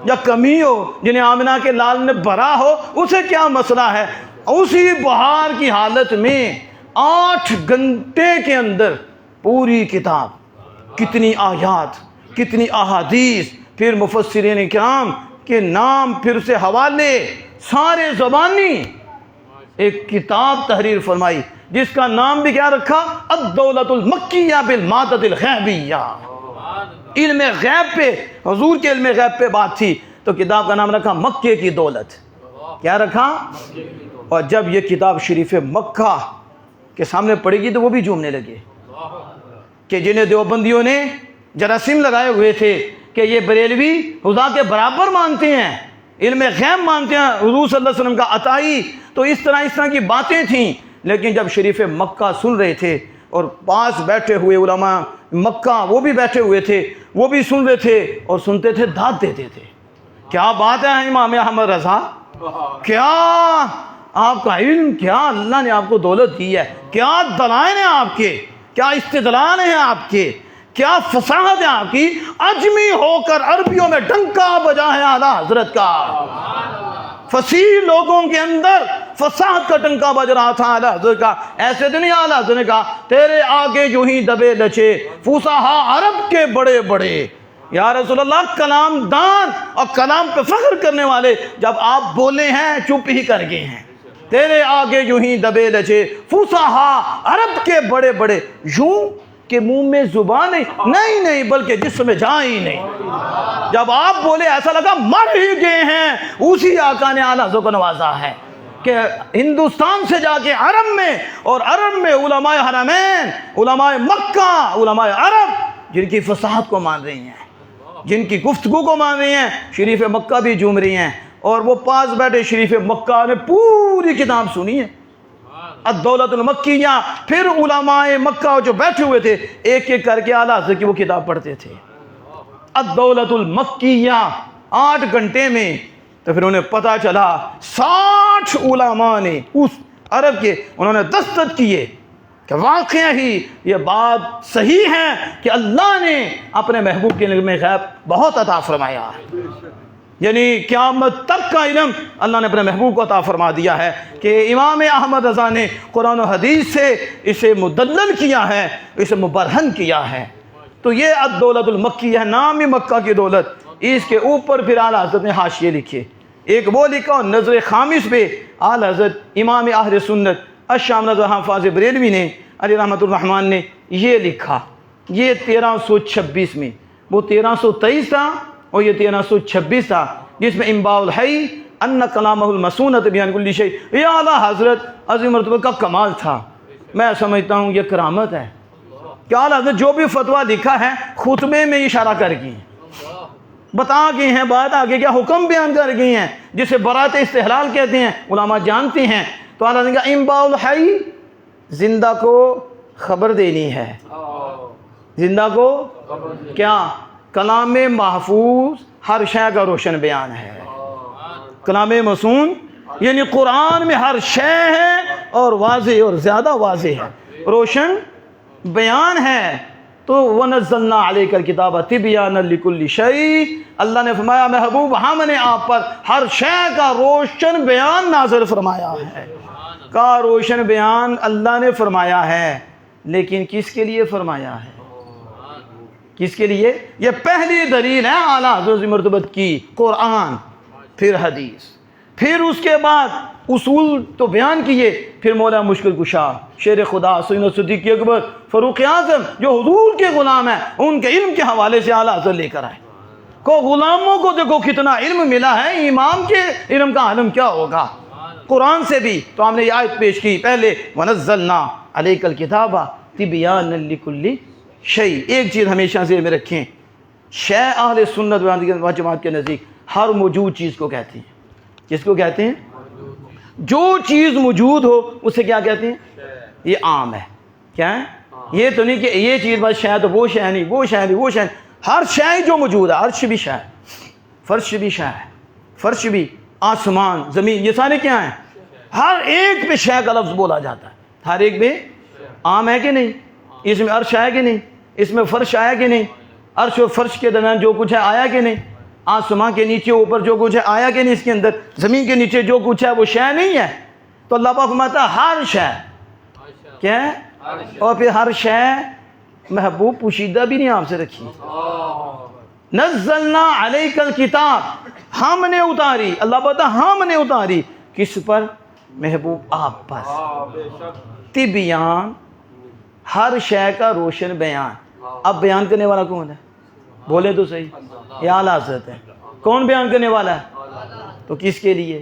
یا کمی ہو، جنہیں آمنہ کے لال نے بھرا ہو، اسے کیا مسئلہ ہے. اسی بہار کی حالت میں 8 گھنٹے کے اندر پوری کتاب، کتنی آیات، کتنی احادیث، پھر مفسرین کرام کے نام، پھر سے حوالے، سارے زبانی ایک کتاب تحریر فرمائی جس کا نام بھی کیا رکھا؟ الدولت المکیہ بالمادۃ الغیبیہ۔ علم غیب پہ، حضور کے علم غیب پہ بات تھی تو کتاب کا نام رکھا مکے کی دولت۔ کیا رکھا؟ اور جب یہ کتاب شریف مکہ کے سامنے پڑے گی تو وہ بھی جھومنے لگے کہ جنہیں دیوبندیوں نے جراثیم لگائے ہوئے تھے کہ یہ بریلوی خدا کے برابر مانتے ہیں، علم غیب مانتے ہیں، حضور صلی اللہ علیہ وسلم کا عطائی، تو اس طرح کی باتیں تھیں۔ لیکن جب شریف مکہ سن رہے تھے اور پاس بیٹھے ہوئے علماء مکہ وہ بھی بیٹھے ہوئے تھے، وہ بھی سن رہے تھے اور سنتے تھے، داد دیتے تھے۔ کیا بات ہے امام احمد رضا، کیا آپ کا علم، کیا اللہ نے آپ کو دولت دی ہے، کیا دلائل ہیں آپ کے، کیا استدلال ہیں آپ کے، کیا فصاحت ہے آپ کی۔ اجمی ہو کر عربیوں میں ڈنکا بجا ہے اعلیٰ حضرت کا، فصیح لوگوں کے اندر فصاحت کا ڈنکا بج رہا تھا اعلیٰ حضرت کا۔ ایسے تو نہیں اعلیٰ حضرت نے کہا تیرے آگے جو ہی دبے لچے فصحا عرب کے بڑے بڑے۔ یا رسول اللہ، کلام دان اور کلام پہ فخر کرنے والے جب آپ بولے ہیں چپ ہی کر گئے ہیں۔ تیرے آگے جو ہی دبے لچے فصحا عرب کے بڑے بڑے، یوں کہ منہ میں زبان نہیں بلکہ جسم میں جان ہی نہیں۔ جب آپ بولے ایسا لگا مر ہی گئے ہیں۔ اسی آقا نے اعلیٰ حضرت کو نوازا ہے کہ ہندوستان سے جا کے عرب میں، اور عرب میں علماء حرمین، علماء مکہ، علماء عرب جن کی فصاحت کو مان رہی ہیں، جن کی گفتگو کو مان رہی ہیں، شریف مکہ بھی جھوم رہی ہیں۔ اور وہ پاس بیٹھے شریف مکہ نے پوری کتاب سنی ہے، الدولت المکیہ۔ پھر علماء مکہ جو بیٹھے ہوئے تھے ایک ایک کر کے اعلیٰ حضرت کی وہ کتاب پڑھتے تھے، الدولت المکیہ، 8 گھنٹے میں۔ تو پھر انہیں پتہ چلا 60 علماء نے اس عرب کے، انہوں نے دستخط کیے کہ واقعہ ہی یہ بات صحیح ہے کہ اللہ نے اپنے محبوب کے علم غیب بہت عطا فرمایا ہے، یعنی قیامت تک کا علم اللہ نے اپنے محبوب کو عطا فرما دیا ہے، کہ امام احمد رضا نے قرآن و حدیث سے اسے مدلل کیا ہے، اسے مبرہن کیا ہے۔ تو یہ الدولت المکیہ ہے، نام ہی مکہ کی دولت۔ اس کے اوپر پھر اعلیٰ حضرت نے حاشیے لکھے، ایک وہ لکھا اور نظر خامس پہ اعلیٰ حضرت امام اہل سنت الشام رضا حافظ بریلوی نے علی رحمۃ الرحمن نے یہ لکھا، یہ 1326 میں، وہ 1323 تھا اور یہ 1326 تھا، جس میں انباء الحی ان کلامہ المسونۃ بیان کل شیء، یہ اعلیٰ حضرت عظیم مرتبہ کا کمال تھا۔ میں سمجھتا ہوں یہ کرامت ہے کہ اعلیٰ حضرت جو بھی فتویٰ لکھا ہے خطبے میں اشارہ کر گئے ہیں، بتا گئے ہیں، بات آگے کیا حکم بیان کر گئے ہیں، جسے برات استحلال کہتے ہیں، علماء جانتے ہیں۔ تو اعلیٰ حضرت کا انباء الحی، زندہ کو خبر دینی ہے، زندہ کو کیا؟ کلام محفوظ ہر شے کا روشن بیان ہے، کلام مسون یعنی قرآن میں ہر شے ہے اور واضح اور زیادہ واضح ہے، روشن بیان ہے۔ تو وَنَزَّلْنَا عَلَيْكَ الْكِتَابَ تِبْيَانًا لِكُلِّ شَيْءٍ، اللہ نے فرمایا محبوب ہم نے آپ پر ہر شے کا روشن بیان نازل فرمایا ہے، کا روشن بیان اللہ نے فرمایا ہے، لیکن کس کے لیے فرمایا ہے؟ کس کے لیے؟ یہ پہلی دلیل ہے اعلیٰ حضرت مرتبت کی، قرآن، پھر حدیث، پھر اس کے بعد اصول تو بیان کیے، پھر مولا مشکل کشا، شیر خدا سید صدیق اکبر، فاروق اعظم جو حضور کے غلام ہیں، ان کے علم کے حوالے سے اعلیٰ حضرت لے کر آئے۔ کو غلاموں کو دیکھو کتنا علم ملا ہے، امام کے علم کا عالم کیا ہوگا قرآن سے بھی۔ تو ہم نے یہ آیت پیش کی پہلے، وَنَزَّلْنَا عَلَيْكَ الْكِتَابَ تِبْيَانًا لِكُلِّ شَيْءٍ۔ ایک چیز ہمیشہ ذہن میں رکھیں، شے اہل سنت و جماعت کے نزدیک ہر موجود چیز کو کہتے ہیں۔ کس کو کہتے ہیں؟ جو چیز موجود ہو اسے کیا کہتے ہیں؟ یہ عام ہے۔ کیا ہے؟ یہ تو نہیں کہ یہ چیز بس شاید وہ شے نہیں، وہ شے نہیں، وہ شے نہیں، ہر شے جو موجود ہے، عرش بھی شے ہے، فرش بھی شے ہے، فرش بھی، آسمان، زمین، یہ سارے کیا ہیں؟ ہر ایک پہ شے کا لفظ بولا جاتا ہے، ہر ایک پہ عام ہے کہ نہیں؟ اس میں عرش آیا کہ نہیں؟ اس میں فرش آیا کہ نہیں؟ عرش و فرش کے درمیان جو کچھ ہے آیا کہ نہیں؟ آسمان کے نیچے اوپر جو کچھ ہے آیا کہ نہیں؟ اس کے اندر زمین کے نیچے جو کچھ ہے وہ شے نہیں ہے؟ تو اللہ پاک فرماتا ہے ہر شے کیا ہے، اور پھر ہر شے محبوب پوشیدہ بھی نہیں آپ سے رکھی۔ نزلنا علیک الکتاب، ہم نے اتاری، اللہ بتا ہم نے اتاری کس پر؟ محبوب آپ پر۔ طبیان ہر شے کا روشن بیان۔ اب بیان کرنے والا کون ہے؟ بولے تو صحیح، یہ اعلیٰ حضرت ہے۔ کون بیان کرنے والا ہے؟ تو کس کے لیے؟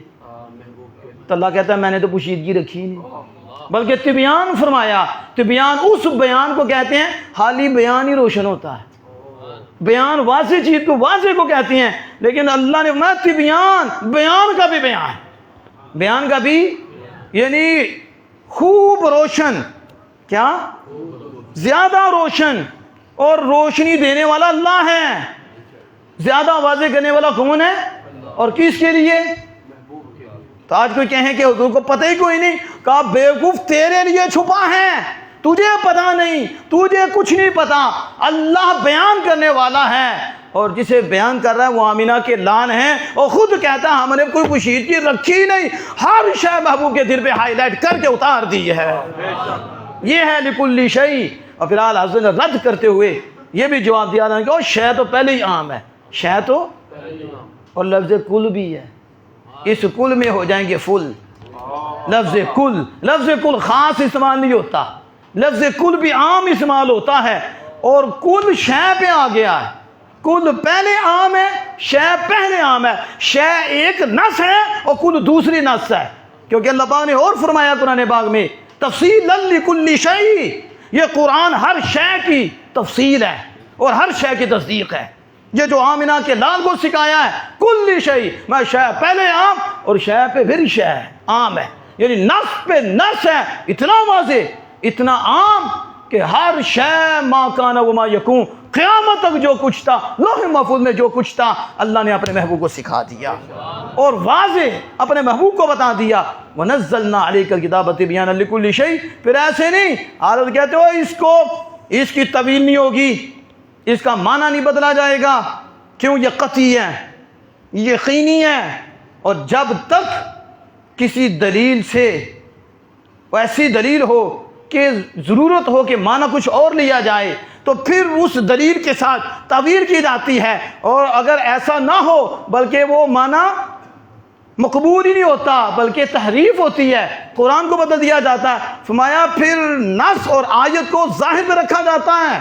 تو اللہ کہتا ہے میں نے تو پوشیدگی رکھی نہیں، بلکہ طبیان فرمایا۔ طبیان اس بیان کو کہتے ہیں، حالی بیان ہی روشن ہوتا ہے، بیان واضح چیز کو واضح کو کہتی ہیں، لیکن اللہ نے فرمایا طبیان، بیان کا بھی بیان، بیان کا بھی یعنی خوب روشن، کیا؟ زیادہ روشن، اور روشنی دینے والا اللہ ہے۔ زیادہ واضح کرنے والا کون ہے اور کس کے لیے؟ تو آج کوئی کہیں کہ حضور کو پتہ ہی کوئی نہیں، کہا بیوقوف تیرے لیے چھپا ہے، تجھے پتہ نہیں، تجھے کچھ نہیں پتا، اللہ بیان کرنے والا ہے، اور جسے بیان کر رہا ہے وہ آمینہ کے لان ہیں، اور خود کہتا ہے ہم نے کوئی پوشیدگی رکھی نہیں، ہر شے محبوب کے دل پہ ہائی لائٹ کر کے اتار دی ہے۔ یہ ہے لکل شیء۔ اور پھر اعلیٰ حضرت نے رد کرتے ہوئے یہ بھی جواب دیا کہ وہ شے تو پہلے ہی عام ہے، شے تو، اور لفظ کل بھی ہے، اس کل میں ہو جائیں گے فل۔ لفظ کل خاص استعمال نہیں ہوتا، لفظ کل بھی عام استعمال ہوتا ہے، اور کل شے پہ آ گیا ہے، کل پہلے عام ہے، شے پہلے عام ہے، شے ایک نص ہے اور کل دوسری نص ہے، کیونکہ اللہ پاک نے اور فرمایا قرآن پاک میں تفصیلا لکل شیء، یہ قرآن ہر شے کی تفصیل ہے اور ہر شے کی تصدیق ہے۔ یہ جو آمنہ کے لال کو سکھایا ہے کل شیء، میں شے پہلے عام اور شے پہ پھر شے عام ہے، یعنی نص پہ نص ہے، اتنا واضح اتنا عام کہ ہر شے ما کان و ما یکون، قیامت تک جو کچھ تھا لوح محفوظ میں جو کچھ تھا اللہ نے اپنے محبوب کو سکھا دیا اور واضح اپنے محبوب کو بتا دیا۔ وَنَزَّلْنَا عَلَيْكَ الْكِتَابَ تِبْيَانًا لِكُلِّ شَيْءٍ۔ پھر ایسے نہیں عارض کہتے ہو اس کی طویل نہیں ہوگی، اس کا معنی نہیں بدلا جائے گا، کیوں؟ یہ قطعی ہے، یقینی ہے، اور جب تک کسی دلیل سے ایسی دلیل ہو کہ ضرورت ہو کہ معنی کچھ اور لیا جائے تو پھر اس دلیل کے ساتھ تعبیر کی جاتی ہے، اور اگر ایسا نہ ہو بلکہ وہ معنی مقبول ہی نہیں ہوتا بلکہ تحریف ہوتی ہے، قرآن کو بدل دیا جاتا ہے، فرمایا پھر نص اور آیت کو ظاہر میں رکھا جاتا ہے،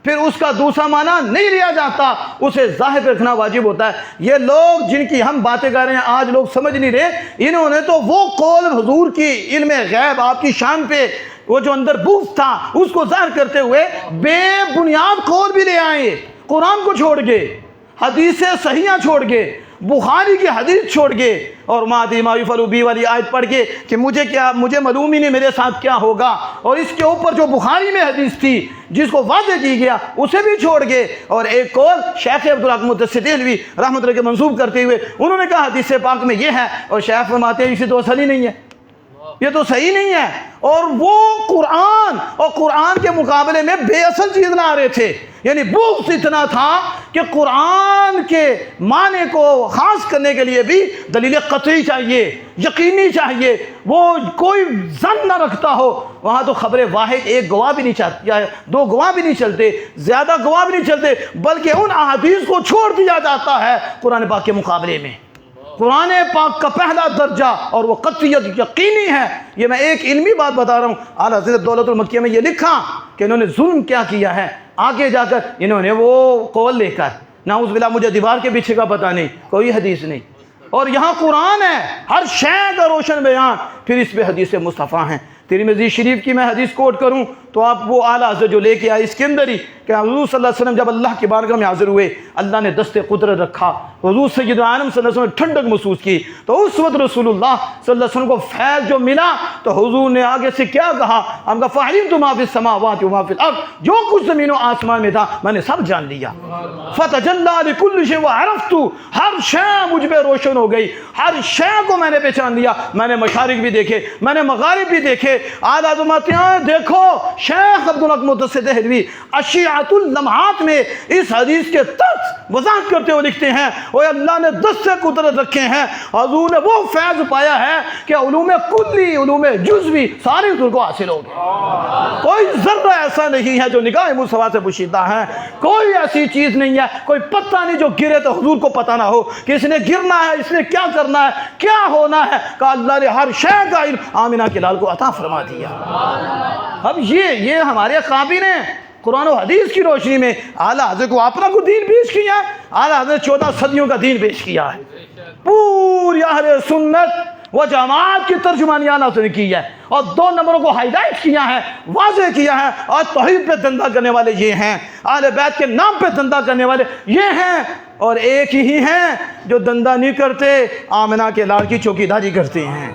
پھر اس کا دوسرا معنی نہیں لیا جاتا، اسے ظاہر پہ رکھنا واجب ہوتا ہے۔ یہ لوگ جن کی ہم باتیں کر رہے ہیں آج لوگ سمجھ نہیں رہے، انہوں نے تو وہ قول حضور کی علم غیب آپ کی شان پہ وہ جو اندر بغض تھا اس کو ظاہر کرتے ہوئے بے بنیاد قول بھی لے آئے، قرآن کو چھوڑ گئے، حدیث صحیحہ چھوڑ گئے، بخاری کی حدیث چھوڑ گئے، اور ما ادری ما یفعل بی والی آیت پڑھ کے کہ مجھے معلوم ہی نہیں میرے ساتھ کیا ہوگا، اور اس کے اوپر جو بخاری میں حدیث تھی جس کو واضح کی گیا اسے بھی چھوڑ گئے، اور ایک قول شیخ عبدالحق مدثر دہلوی رحمۃ اللہ کے منسوب کرتے ہوئے انہوں نے کہا حدیث پاک میں یہ ہے، اور شیخ فرماتے ہیں اسے تو اصل ہی نہیں ہے، یہ تو صحیح نہیں ہے، اور وہ قرآن اور قرآن کے مقابلے میں بے اصل چیز لا رہے تھے، یعنی بغض اتنا تھا کہ قرآن کے معنی کو خاص کرنے کے لیے بھی دلیل قطعی چاہیے، یقینی چاہیے، وہ کوئی ظن نہ رکھتا ہو، وہاں تو خبر واحد ایک گواہ بھی نہیں چاہتی، دو گواہ بھی نہیں چلتے، زیادہ گواہ بھی نہیں چلتے، بلکہ ان احادیث کو چھوڑ دیا جاتا ہے قرآن پاک کے مقابلے میں۔ قرآن پاک کا پہلا درجہ اور وہ قطعیت یقینی ہے۔ یہ میں ایک علمی بات بتا رہا ہوں، اعلیٰ حضرت دولت المکیہ میں یہ لکھا کہ انہوں نے ظلم کیا کیا ہے، آگے جا کر انہوں نے وہ قول لے کر نعوذ باللہ مجھے دیوار کے پیچھے کا پتہ نہیں، کوئی حدیث نہیں، اور یہاں قرآن ہے ہر شے کا روشن بیان، پھر اس پہ حدیث مصطفیٰ ہیں۔ ترمذی شریف کی میں حدیث کوٹ کروں تو آپ وہ اعلیٰ حضرت جو لے کے آئے اس کے اندر ہی کہ حضور صلی اللہ علیہ وسلم جب اللہ کی بارگاہ میں حاضر ہوئے اللہ نے دست قدرت رکھا، حضور سید عالم صلی اللہ علیہ وسلم نے ٹھنڈک محسوس کی، تو اس وقت رسول اللہ صلی اللہ علیہ وسلم کو فیض جو ملا تو حضور نے آگے سے کیا کہا، ہم کا فَعَلِمْتُ مَا فِي السَّمَاوَاتِ وَمَا فِي الْأَرْضِ، جو کچھ زمین و آسمان میں تھا میں نے سب جان لیا، فَتَجَلَّى لِكُلِّ شَيْءٍ وَعَرَفْتُ، ہر شے مجھ پہ روشن ہو گئی، ہر شے کو میں نے پہچان لیا، میں نے مشارق بھی دیکھے، میں نے مغارب بھی دیکھے، آج آزماتے ہیں دیکھو شیخ عبدالحق مدثر دہلوی اشیعۃ اللمحات میں اس حدیث کے ترس وضاحت کرتے ہوئے لکھتے ہیں وہ اللہ نے 10 سے قدرت رکھے ہیں، حضور نے وہ فیض پایا ہے کہ علوم کلی علوم جزوی سارے حضور کو حاصل ہو گئے۔ کوئی ذرہ ایسا نہیں ہے جو نگاہ مصطفیٰ سے پوشیدہ ہے، کوئی ایسی چیز نہیں ہے، کوئی پتہ نہیں جو گرے تو حضور کو پتہ نہ ہو کہ اس نے گرنا ہے، اس نے کیا کرنا ہے، کیا ہونا ہے، کہ اللہ نے ہر شے کا علم آمنہ کے لال کو عطا فرما دیا۔ اب یہ ہمارے قابل ہیں قرآن و حدیث کی روشنی میں اعلیٰ حضرت کو اپنا کو دین پیش کیا ہے، اعلیٰ حضرت 14 صدیوں کا دین پیش کیا ہے، پوری اہل سنت و جماعت کی ترجمانی اعلیٰ حضرت نے کی ہے، اور 2 نمبروں کو ہدایت کیا ہے، واضح کیا ہے، اور توحید پہ دندہ کرنے والے یہ ہیں، اہل بیت کے نام پہ دندہ کرنے والے یہ ہیں، اور ایک ہی ہیں جو دندہ نہیں کرتے، آمنہ کے لال کی چوکیداری کرتے ہیں،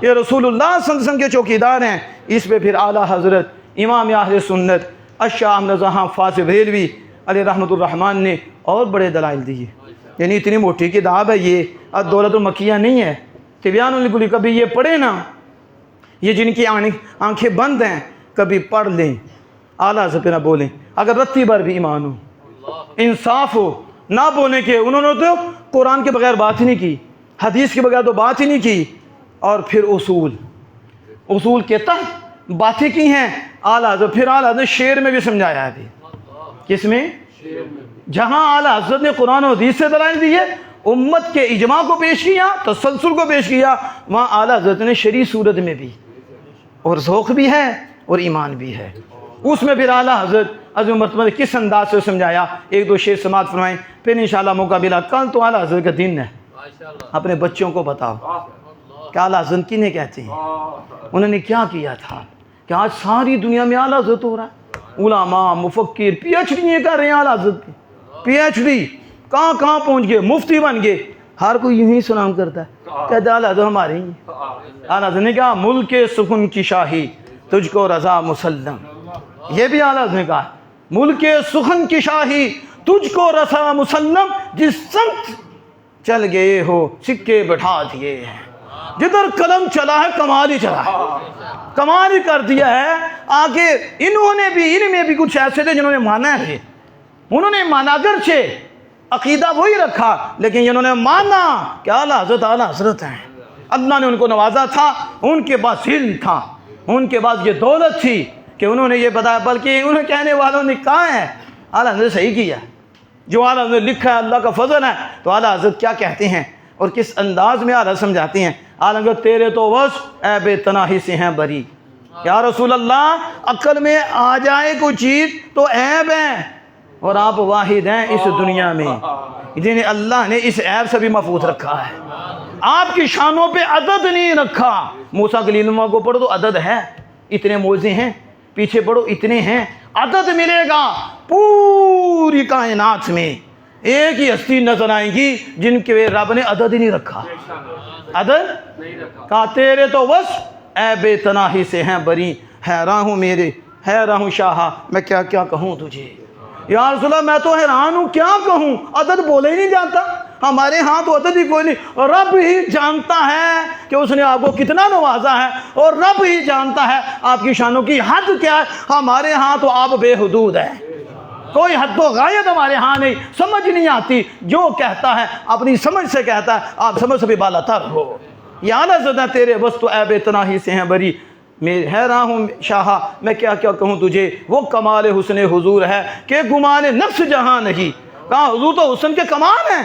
یہ رسول اللہ صلی اللہ علیہ وسلم کے چوکیدار ہیں۔ اس پہ پھر اعلیٰ حضرت امام اہل سنت الشاہ احمد رضا فاضل بریلوی علیہ رحمۃ الرحمن نے اور بڑے دلائل دیے، یعنی اتنی موٹی کتاب ہے یہ، الدولۃ المکیہ نہیں ہے، تبیان الکلی، کبھی یہ پڑھے نا، یہ جن کی آنکھیں بند ہیں کبھی پڑھ لیں، اعلیٰ حضرت پہ نہ بولیں، اگر رتی بھر بھی ایمان ہو، انصاف ہو، نہ بولیں کہ انہوں نے تو قرآن کے بغیر بات ہی نہیں کی، حدیث کے بغیر تو بات ہی نہیں کی، اور پھر اصول کے تحت باتیں کی ہیں اعلیٰ حضرت۔ پھر اعلیٰ حضرت نے شعر میں بھی سمجھایا ہے، کس میں؟ جہاں اعلیٰ حضرت نے قرآن و حدیث سے دلائل دیے، امت کے اجماع کو پیش کیا، تسلسل کو پیش کیا، وہاں اعلیٰ حضرت نے شرعی صورت میں بھی، اور ذوق بھی ہے اور ایمان بھی ہے، اس میں پھر اعلیٰ حضرت عظیم مرتبہ نے کس انداز سے سمجھایا، 1-2 شعر سماعت فرمائیں، پھر انشاءاللہ موقع ملا کل تو اعلیٰ حضرت کا دن ہے، اپنے بچوں کو بتاؤ کہ اعلیٰ حضرت کنہیں کہتے ہیں، انہوں نے کیا کیا تھا، کہ آج ساری دنیا میں اعلیٰ حضرت ہو رہا ہے، علماء مفکر پی ایچ ڈی یہ کر رہے ہیں، اعلیٰ حضرت کی پی ایچ ڈی کہاں کہاں پہنچ گئے، مفتی بن گئے، ہر کوئی یوں ہی سلام کرتا ہے، کہتے اعلیٰ حضرت ہمارے ہی ہیں۔ اعلیٰ حضرت نے کہا ملک سکون کی شاہی تجھ کو رضا مسلم، یہ بھی اعلیٰ حضرت نے کہا ملک سخن کی شاہی تجھ کو رضا مسلم، جس سمت چل گئے ہو سکے بٹھا دیے ہیں، جدھر قلم چلا ہے کمال ہی چلا ہے، کمال ہی کر دیا ہے۔ آگے انہوں نے بھی، ان میں بھی کچھ ایسے تھے جنہوں نے مانا ہے، انہوں نے مانا، اگرچہ عقیدہ وہی رکھا لیکن انہوں نے مانا کہ اعلیٰ حضرت ہیں، اللہ نے ان کو نوازا تھا، ان کے پاس علم تھا، ان کے پاس یہ دولت تھی کہ انہوں نے یہ بتایا، بلکہ انہیں کہنے والوں نے کہا ہے اعلیٰ حضرت صحیح کیا، جو اعلیٰ حضرت نے لکھا ہے اللہ کا فضل ہے، تو اعلیٰ حضرت کیا کہتے ہیں اور کس انداز میں اعلیٰ سمجھاتے ہیں۔ اعلیٰ حضرت تیرے تو وصف عیب تناہی سے ہیں بری، یا رسول اللہ عقل میں آ جائے کوئی چیز تو عیب ہے، اور آپ واحد ہیں اس دنیا میں جنہیں اللہ نے اس عیب سے بھی محفوظ رکھا ہے، آپ کی شانوں پہ عدد نہیں رکھا۔ موسیٰ کلیم اللہ کو پڑھو تو عدد ہے، اتنے موضع ہیں، پیچھے پڑھو اتنے ہیں، عدد ملے گا پوری کائنات میں، ایک ہی ہستی نظر آئیں گی جن کے رب نے عدد ہی نہیں رکھا، عدد کہا تیرے تو وصف عیب تناہی سے ہیں بری، حیران ہوں میرے، حیران ہوں شاہا میں کیا کیا کہوں تجھے، یا رسول اللہ میں تو حیران ہوں کیا کہوں، عدد بولے ہی نہیں جاتا، ہمارے ہاں تو عدد ہی کوئی نہیں، رب ہی جانتا ہے کہ اس نے آپ کو کتنا نوازا ہے، اور رب ہی جانتا ہے آپ کی شانوں کی حد کیا ہے، ہمارے ہاں تو آپ بے حدود ہیں، کوئی حد و غایت ہمارے ہاں نہیں، سمجھ نہیں آتی، جو کہتا ہے اپنی سمجھ سے کہتا ہے، آپ سمجھ سے بھی بالا تر ہو، یا نظر تیرے بس تو عیب تناہی سے ہیں بری، میں حیران ہوں شاہا میں کیا کیا کہوں تجھے، وہ کمال حسن حضور ہے کہ گمان نفس جہاں نہیں، کہاں حضور تو حسن کے کمال ہیں،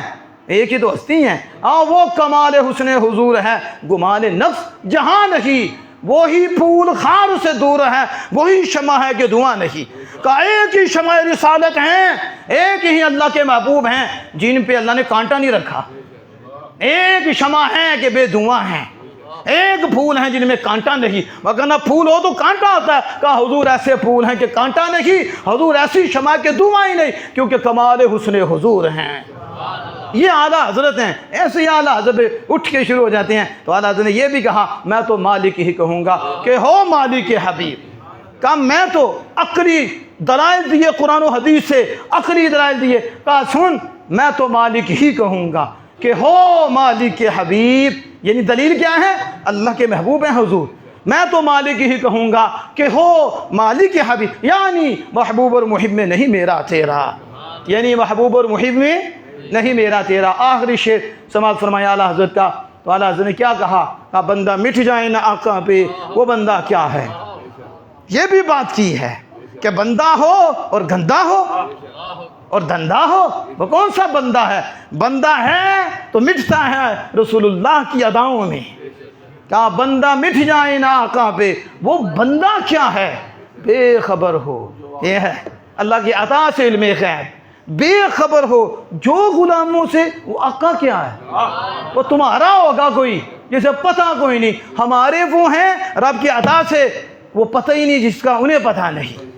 ایک ہی تو ہستی ہیں، وہ کمال حسن حضور ہے گمان نفس جہاں نہیں، وہی پھول خار سے دور ہے، وہی شمع ہے کہ دھواں نہیں، کہ ایک ہی شمع رسالت ہیں، ایک ہی اللہ کے محبوب ہیں جن پہ اللہ نے کانٹا نہیں رکھا، ایک شمع ہے کہ بے دھواں ہیں، ایک پھول ہیں جن میں کانٹا نہیں، وگرنہ پھول ہو تو کانٹا ہوتا ہے، کہا حضور ایسے پھول ہیں کہ کانٹا نہیں، حضور ایسی شمع کے دھواں ہی نہیں، کیونکہ کمال حسن حضور ہیں، یہ اعلیٰ حضرت ہیں۔ ایسے ہی اعلیٰ حضرت اٹھ کے شروع ہو جاتے ہیں، تو اعلیٰ حضرت نے یہ بھی کہا میں تو مالک ہی کہوں گا کہ ہو مالک حبیب، کہا میں تو عقلی دلائل دیے قرآن و حدیث سے، عقلی دلائل دیے، کہا سن میں تو مالک ہی کہوں گا کہ ہو مالک حبیب، یعنی دلیل کیا ہے، اللہ کے محبوب ہیں حضور، میں تو مالک ہی کہوں گا کہ ہو مالک حبیب، یعنی محبوب اور محب میں نہیں میرا تیرا، یعنی محبوب اور محب میں نہیں میرا تیرا۔ آخری شعر سماعت فرمایا اعلیٰ حضرت کا، تو اعلیٰ حضرت نے کیا کہا؟ کہا بندہ مٹ جائے نہ آقا پہ وہ بندہ کیا ہے۔ یہ بھی بات کی ہے کہ بندہ ہو اور گندا ہو اور دھندا ہو، وہ کون سا بندہ ہے؟ بندہ ہے تو مٹتا ہے رسول اللہ کی اداؤں میں۔ کہا بندہ مٹ جائے نہ آقا پہ وہ بندہ کیا ہے، بے خبر ہو۔ یہ ہے اللہ کی عطا سے علم غیب، بے خبر ہو جو غلاموں سے وہ آقا کیا ہے۔ وہ تمہارا ہوگا کوئی جسے پتہ کوئی نہیں، ہمارے وہ ہیں رب کی عطا سے وہ پتہ ہی نہیں جس کا انہیں پتہ نہیں۔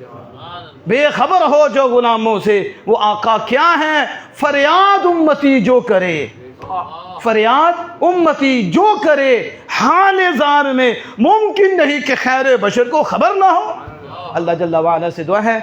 بے خبر ہو جو غلاموں سے وہ آقا کیا ہے، فریاد امتی جو کرے، فریاد امتی جو کرے حال زار میں ممکن نہیں کہ خیر بشر کو خبر نہ ہو۔ اللہ جل وعلا سے دعا ہے